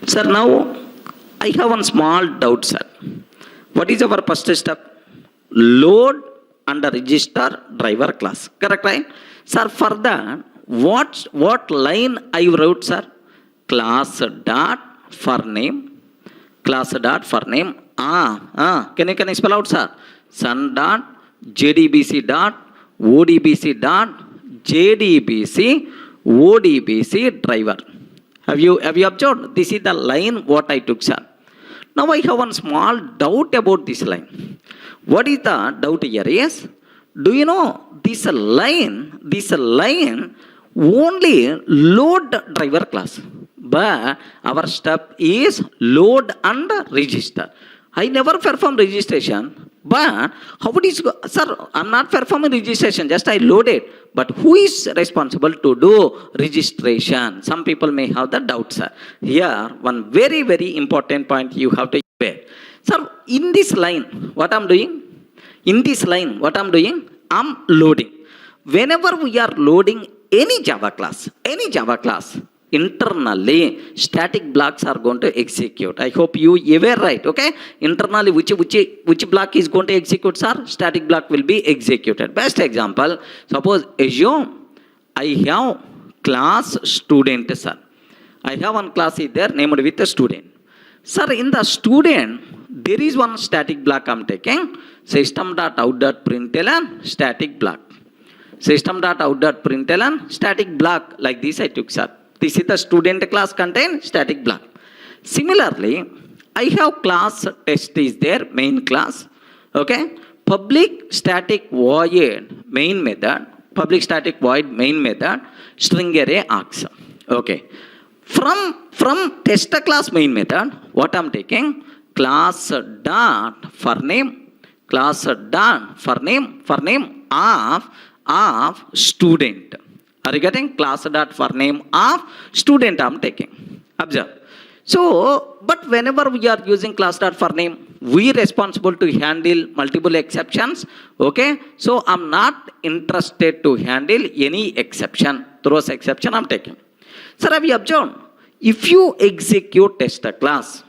Sir, now I have one small doubt, sir. What is our first step? Load and register driver class. Correct, right? Sir, for that, what line I wrote, sir? Class dot for name. Class dot for name. Can you spell out, sir? Sun dot JDBC dot ODBC dot JDBC ODBC driver. Have you observed? This is the line what I took, sir. Now I have one small doubt about this line. What is the doubt here is, do you know this line only load driver class, but our step is load and register. I never perform registration, but how it is, sir, I'm not performing registration, just I loaded. But who is responsible to do registration? Some people may have the doubt, sir. Here, one very, very important point you have to bear. Sir, in this line, what I'm doing? In this line, what I'm doing? I'm loading. Whenever we are loading any Java class, internally static blocks are going to execute. I hope you were right, okay? Internally, which block is going to execute, sir? Static block will be executed. Best example, suppose assume I have class student, sir. I have one class is there named with a student. Sir, in the student, there is one static block I'm taking, system.out.println static block. System.out.println static block, like this I took, sir. This is the student class contain static block. Similarly, I have class test is there, main class. Okay. Public static void main method, string array args. Okay. From test class main method, what I'm taking? Class dot for name of student. Are you getting? Class dot for name of student I'm taking. Observe. So, but whenever we are using class dot for name, we responsible to handle multiple exceptions. Okay. So, I'm not interested to handle any exception. Throws exception I'm taking. Sir, have you observed? If you execute test class,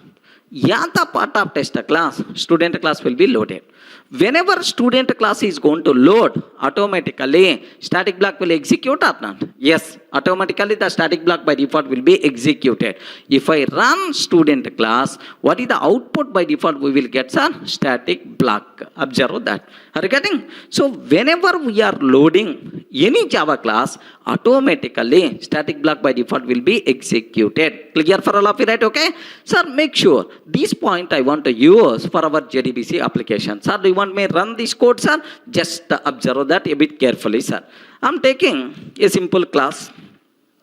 yata part of test class, student class will be loaded. Whenever student class is going to load, automatically static block will execute or not? Yes, automatically the static block by default will be executed. If I run student class, what is the output by default we will get, sir? Static block. Observe that. Are you getting? So whenever we are loading any Java class, automatically static block by default will be executed. Clear for all of you, right? Okay. Sir, make sure this point I want to use for our JDBC application. Sir, do you want me run this code, sir? Just observe that a bit carefully, sir. I'm taking a simple class.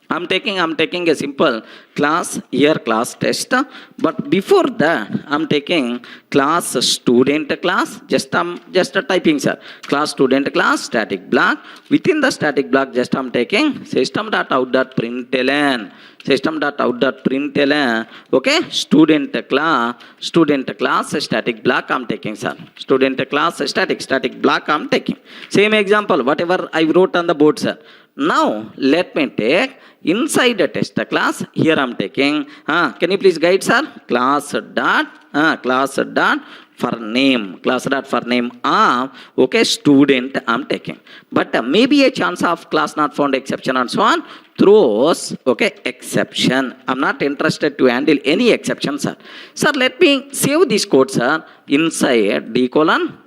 I'm taking a simple class here, class test. But before that, I'm taking class student class. Just typing, sir. Class student class static block. Within the static block, just I'm taking system.out.println. Okay, student class static block I'm taking, sir. Student class static block I'm taking. Same example, whatever I wrote on the board, sir. Now let me take inside the test class. Here I'm taking. Can you please guide, sir? Class dot for name of, okay, student I'm taking. But maybe a chance of class not found exception and so on throws, okay, exception. I'm not interested to handle any exception, sir. Sir, let me save this code, sir. Inside d colon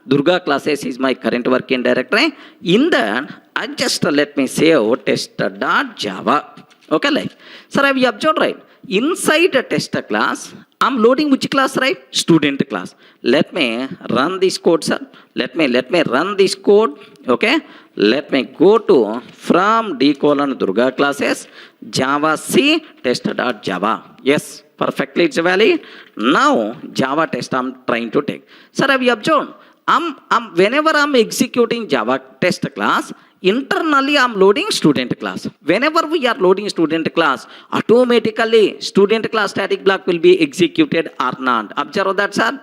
Durga classes is my current working directory. In that, I just let me save test.java. Okay, like, sir, have you observed, right? Inside the test class, I'm loading which class, right? Student class. Let me run this code, sir. Let me run this code. Okay. Let me go to from d colon Durga classes Java C test.java. Yes, perfectly it's valid. Now Java test I'm trying to take. Sir, have you observed? Whenever I'm executing Java test class, internally I'm loading student class. Whenever we are loading student class, automatically student class static block will be executed or not. Observe that, sir.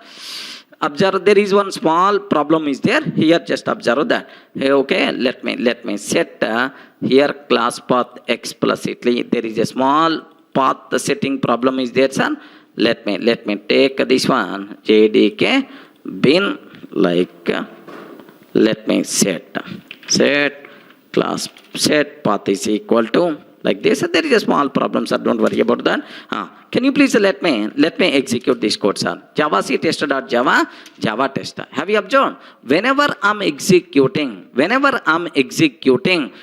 Observe, there is one small problem is there. Here, just observe that. Okay, let me set here class path explicitly. There is a small path setting problem is there, sir. let me take this one, JDK bin, like, let me set class, set path is equal to, like this. There is a small problem, sir, don't worry about that. Can you please let me execute this code, sir? Java C tester.java, Java tester. Have you observed? Whenever I'm executing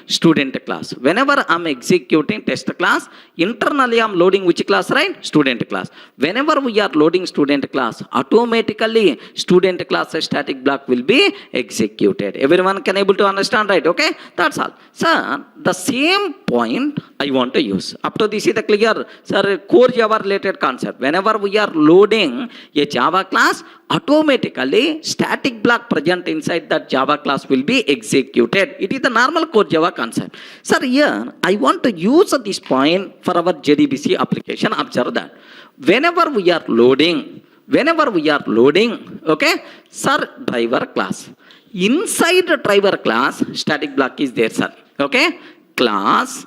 student class, whenever I'm executing test class, internally I'm loading which class, right? Student class. Whenever we are loading student class, automatically student class static block will be executed. Everyone can able to understand, right? Okay, that's all. Sir, the same point I want to use. Up to this is the clear, sir, core Java related concept. Whenever we are loading a Java class, automatically static block present inside that Java class will be executed. It is the normal core Java concept. Sir, here I want to use this point for our JDBC application. Observe that. Whenever we are loading, okay, sir, driver class. Inside the driver class, static block is there, sir. Okay, class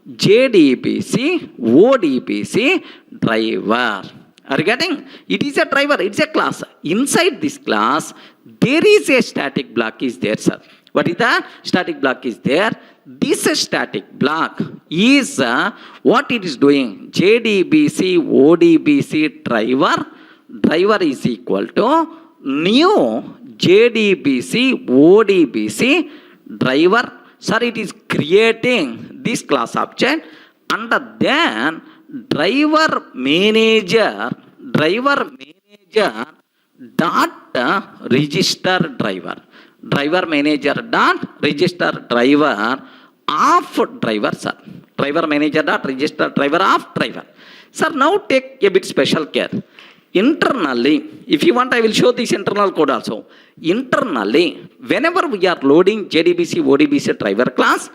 JDBC ODBC driver. Are you getting? It is a driver, it's a class. Inside this class, there is a static block is there, sir. What is that? Static block is there. This static block is what it is doing. JDBC ODBC driver is equal to new JDBC ODBC driver. Sir, it is creating this class object, and then driver manager dot register driver manager dot register driver of driver, sir. Driver manager dot register driver of driver. Sir, now take a bit special care. Internally, if you want, I will show this internal code also. Internally, whenever we are loading JDBC ODBC driver class,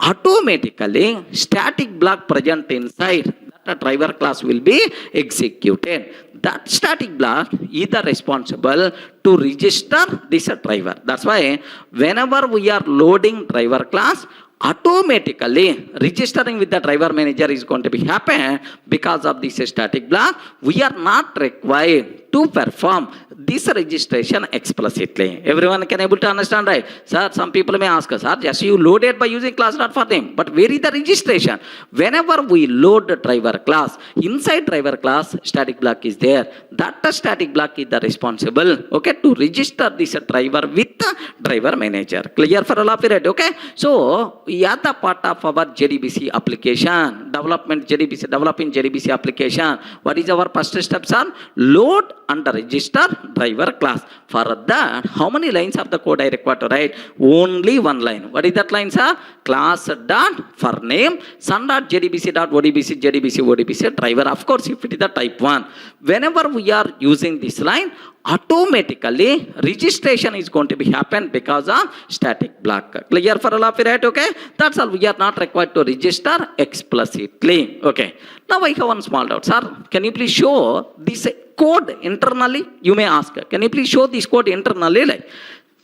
automatically static block present inside that driver class will be executed. That static block is the responsible to register this driver. That's why whenever we are loading driver class, automatically registering with the driver manager is going to be happen because of this static block. We are not required to perform this registration explicitly. Everyone can able to understand, right? Sir, some people may ask us, sir, just you loaded by using class dot for name, but where is the registration? Whenever we load the driver class, inside driver class, static block is there. That static block is the responsible, okay, to register this driver with the driver manager. Clear for all of you, right? Okay, so we are the part of our JDBC application, developing JDBC application. What is our first step, sir? Load and register driver class. For that, how many lines of the code I require to write? Only one line. What is that line, sir? Class dot for name, sun dot JDBC dot ODBC, JDBC ODBC driver. Of course, if it is the type 1. Whenever we are using this line, automatically registration is going to be happen because of static block. Clear for all of you, right? Okay, that's all. We are not required to register explicitly. Okay, now I have one small doubt, sir. Can you please show this code internally? You may ask, can you please show this code internally? Like,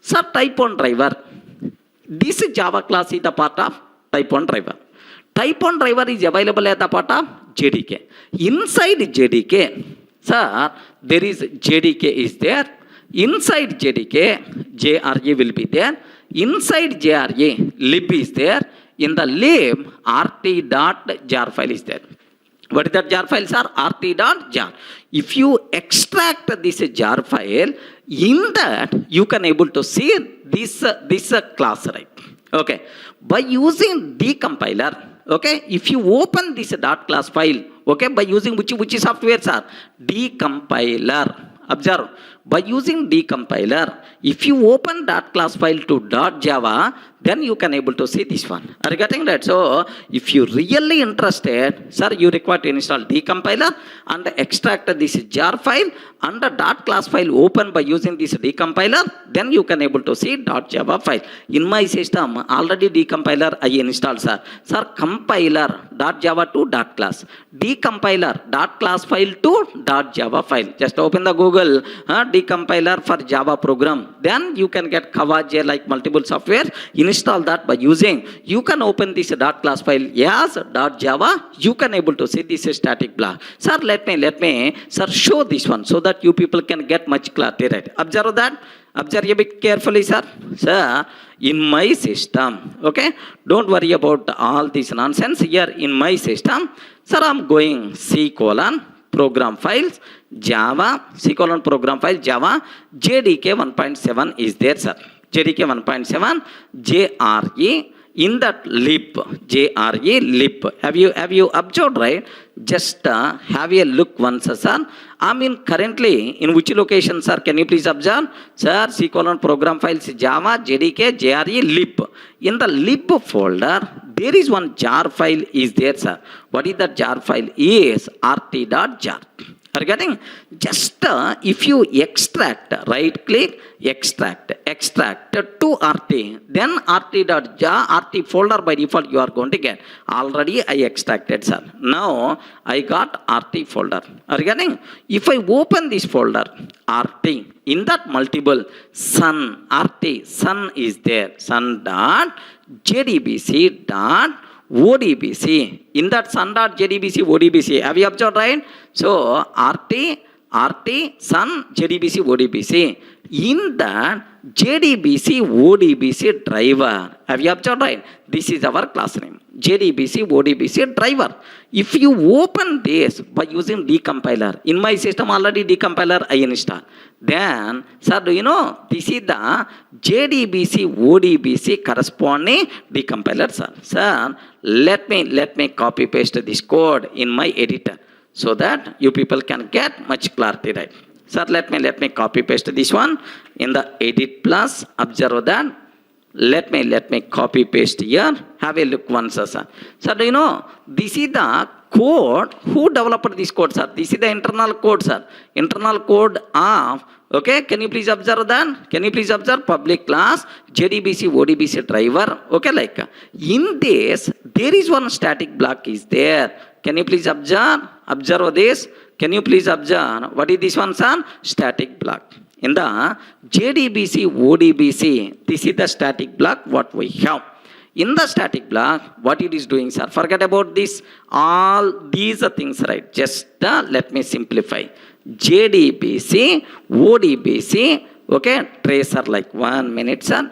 sir, type 1 driver, this Java class is the part of type 1 driver. Type 1 driver is available as the part of JDK. Inside JDK, sir, there is JDK is there. Inside JDK, JRE will be there. Inside JRE, lib is there. In the lib, rt.jar file is there. What is that jar file, sir? rt.jar. If you extract this jar file, in that you can able to see this class, right? Okay. By using decompiler, okay, if you open this dot class file, okay, by using which software, sir? Decompiler. Observe, by using decompiler, if you open dot class file to .java, then you can able to see this one. Are you getting that? So, if you really interested, sir, you require to install decompiler and extract this jar file and the dot class file open by using this decompiler, then you can able to see .java file. In my system, already decompiler I installed, sir. Sir, compiler .java to .class, decompiler .class file to .java file. Just open the Google decompiler for Java program. Then you can get Kavache like multiple software. Install that by using. You can open this dot class file as dot Java. You can able to see this static block. Sir, let me, sir, show this one so that you people can get much clarity, right? Observe that. Observe a bit carefully, sir. Sir, in my system, okay? Don't worry about all this nonsense. Here in my system, sir, I'm going C colon program files, Java, C colon program file, Java, JDK 1.7 is there, sir. JDK 1.7, JRE, in that lib, JRE lib. Have you observed, right? Just have a look once, sir. I mean, currently, in which location, sir? Can you please observe? Sir, C colon program files, Java, JDK, JRE lib. In the lib folder, there is one jar file is there, sir. What is that jar file? Is rt.jar. Are you getting? Just if you extract, right click, extract to RT, then rt.jar, RT folder by default you are going to get. Already I extracted, sir. Now I got RT folder. Are you getting? If I open this folder, RT, in that multiple sun, RT, sun is there. Sun dot JDBC dot ODBC. In that sun.jdbc, ODBC. Have you observed, right? So, RT, sun, JDBC, ODBC. In that JDBC, ODBC driver. Have you observed, right? This is our class name. JDBC, ODBC driver. If you open this by using decompiler, in my system already decompiler I install. Then, sir, do you know, this is the JDBC, ODBC corresponding decompiler, sir. Sir, let me copy paste this code in my editor so that you people can get much clarity, right? Sir, let me copy paste this one in the edit plus. Observe that. Let me copy paste here. Have a look once, sir. Sir, do you know, this is the code. Who developed this code, sir? This is the internal code, sir. Internal code of, okay, can you please observe that? Can you please observe public class JDBC, ODBC driver? Okay, like in this, there is one static block is there. Can you please observe? Observe this. Can you please observe? What is this one, sir? Static block. In the JDBC, ODBC, this is the static block what we have. In the static block, what it is doing, sir? Forget about this. All these are things, right? Just let me simplify. JDBC, ODBC, okay, tracer like 1 minute, sir.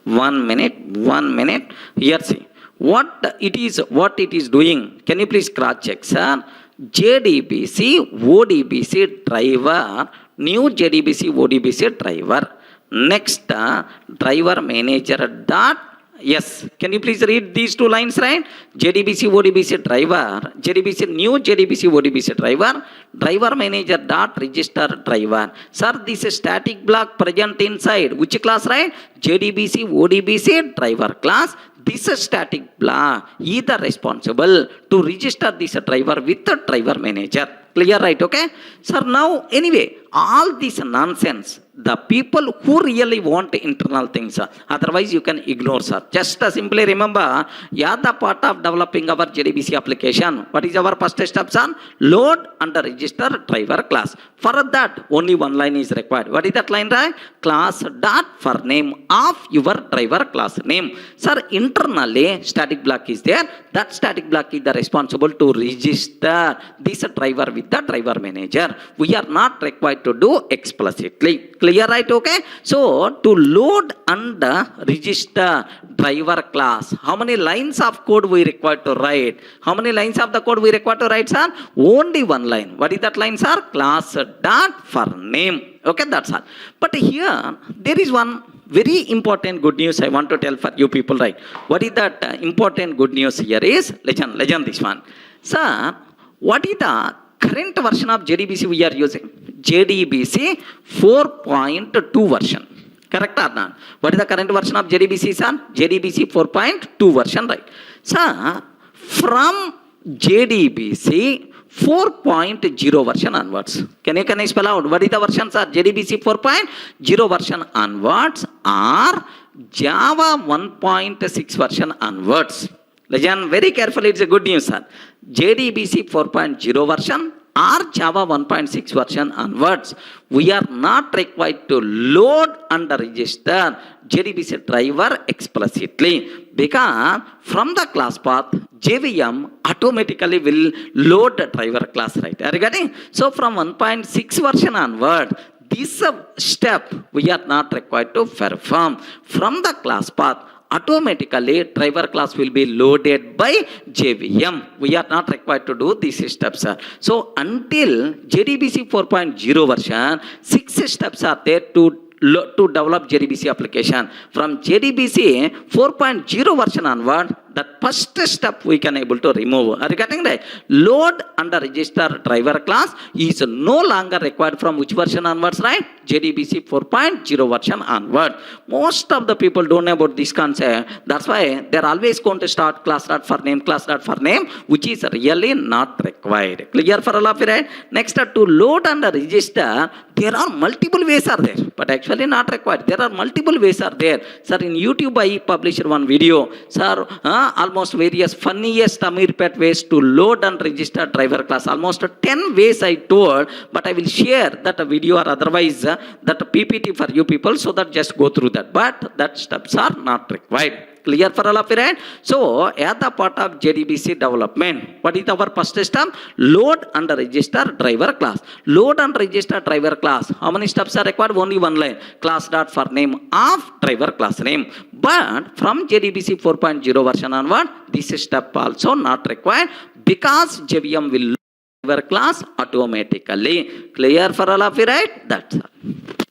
1 minute. Here, see. What it is doing? Can you please cross check, sir? JDBC, ODBC driver, new JDBC, ODBC driver. Next, driver manager dot. Yes, can you please read these two lines, right? JDBC, ODBC driver, JDBC, new JDBC, ODBC driver, driver manager dot register driver. Sir, this is static block present inside. Which class, right? JDBC, ODBC driver class. This static block is the responsible to register this driver with the driver manager. Clear, right? Okay. Sir, now anyway, all this nonsense, the people who really want internal things, otherwise you can ignore, sir. Just simply remember, yeah, the part of developing our JDBC application. What is our first step, sir? Load and register driver class. For that, only one line is required. What is that line, right? Class dot for name of your driver class name. Sir, internally static block is there. That static block is the responsible to register this driver with the driver manager. We are not required to do explicitly. Clear, right? Okay. So to load and register driver class, how many lines of code we require to write? How many lines of the code we require to write, sir? Only one line. What is that line, sir? Class dot for name. Okay, that's all. But here there is one very important good news I want to tell for you people, right? What is that important good news here is, legend this one. Sir, what is the current version of JDBC we are using? JDBC 4.2 version. Correct or not? What is the current version of JDBC, sir? JDBC 4.2 version, right? Sir, from JDBC 4.0 version onwards. Can you spell out? What is the version, sir? JDBC 4.0 version onwards or Java 1.6 version onwards. Listen very carefully, it's a good news, sir. JDBC 4.0 version or Java 1.6 version onwards, we are not required to load and register JDBC driver explicitly, because from the class path JVM automatically will load the driver class, right? Are you getting? So from 1.6 version onward, this step we are not required to perform. From the class path, automatically driver class will be loaded by JVM. We are not required to do these steps. So until JDBC 4.0 version, 6 steps are there to develop JDBC application. From JDBC 4.0 version onward, that first step we can able to remove. Are you getting right? Load and register driver class is no longer required from which version onwards, right? JDBC 4.0 version onward. Most of the people don't know about this concept. That's why they're always going to start class.forName, class.forName, which is really not required. Clear for all of you, right? Next, to load and register, there are multiple ways are there, but actually not required. There are multiple ways are there. Sir, in YouTube I published one video. Sir, almost various funniest Amirpet ways to load and register driver class. Almost 10 ways I told, but I will share that video or otherwise that PPT for you people, so that just go through that. But that steps are not required. Clear for all of you, right? So, at the part of JDBC development, what is our first step? Load and register driver class. Load and register driver class. How many steps are required? Only one line. Class.forName of driver class name. But from JDBC 4.0 version onward, this step also not required, because JVM will load driver class automatically. Clear for all of you, right? That's all.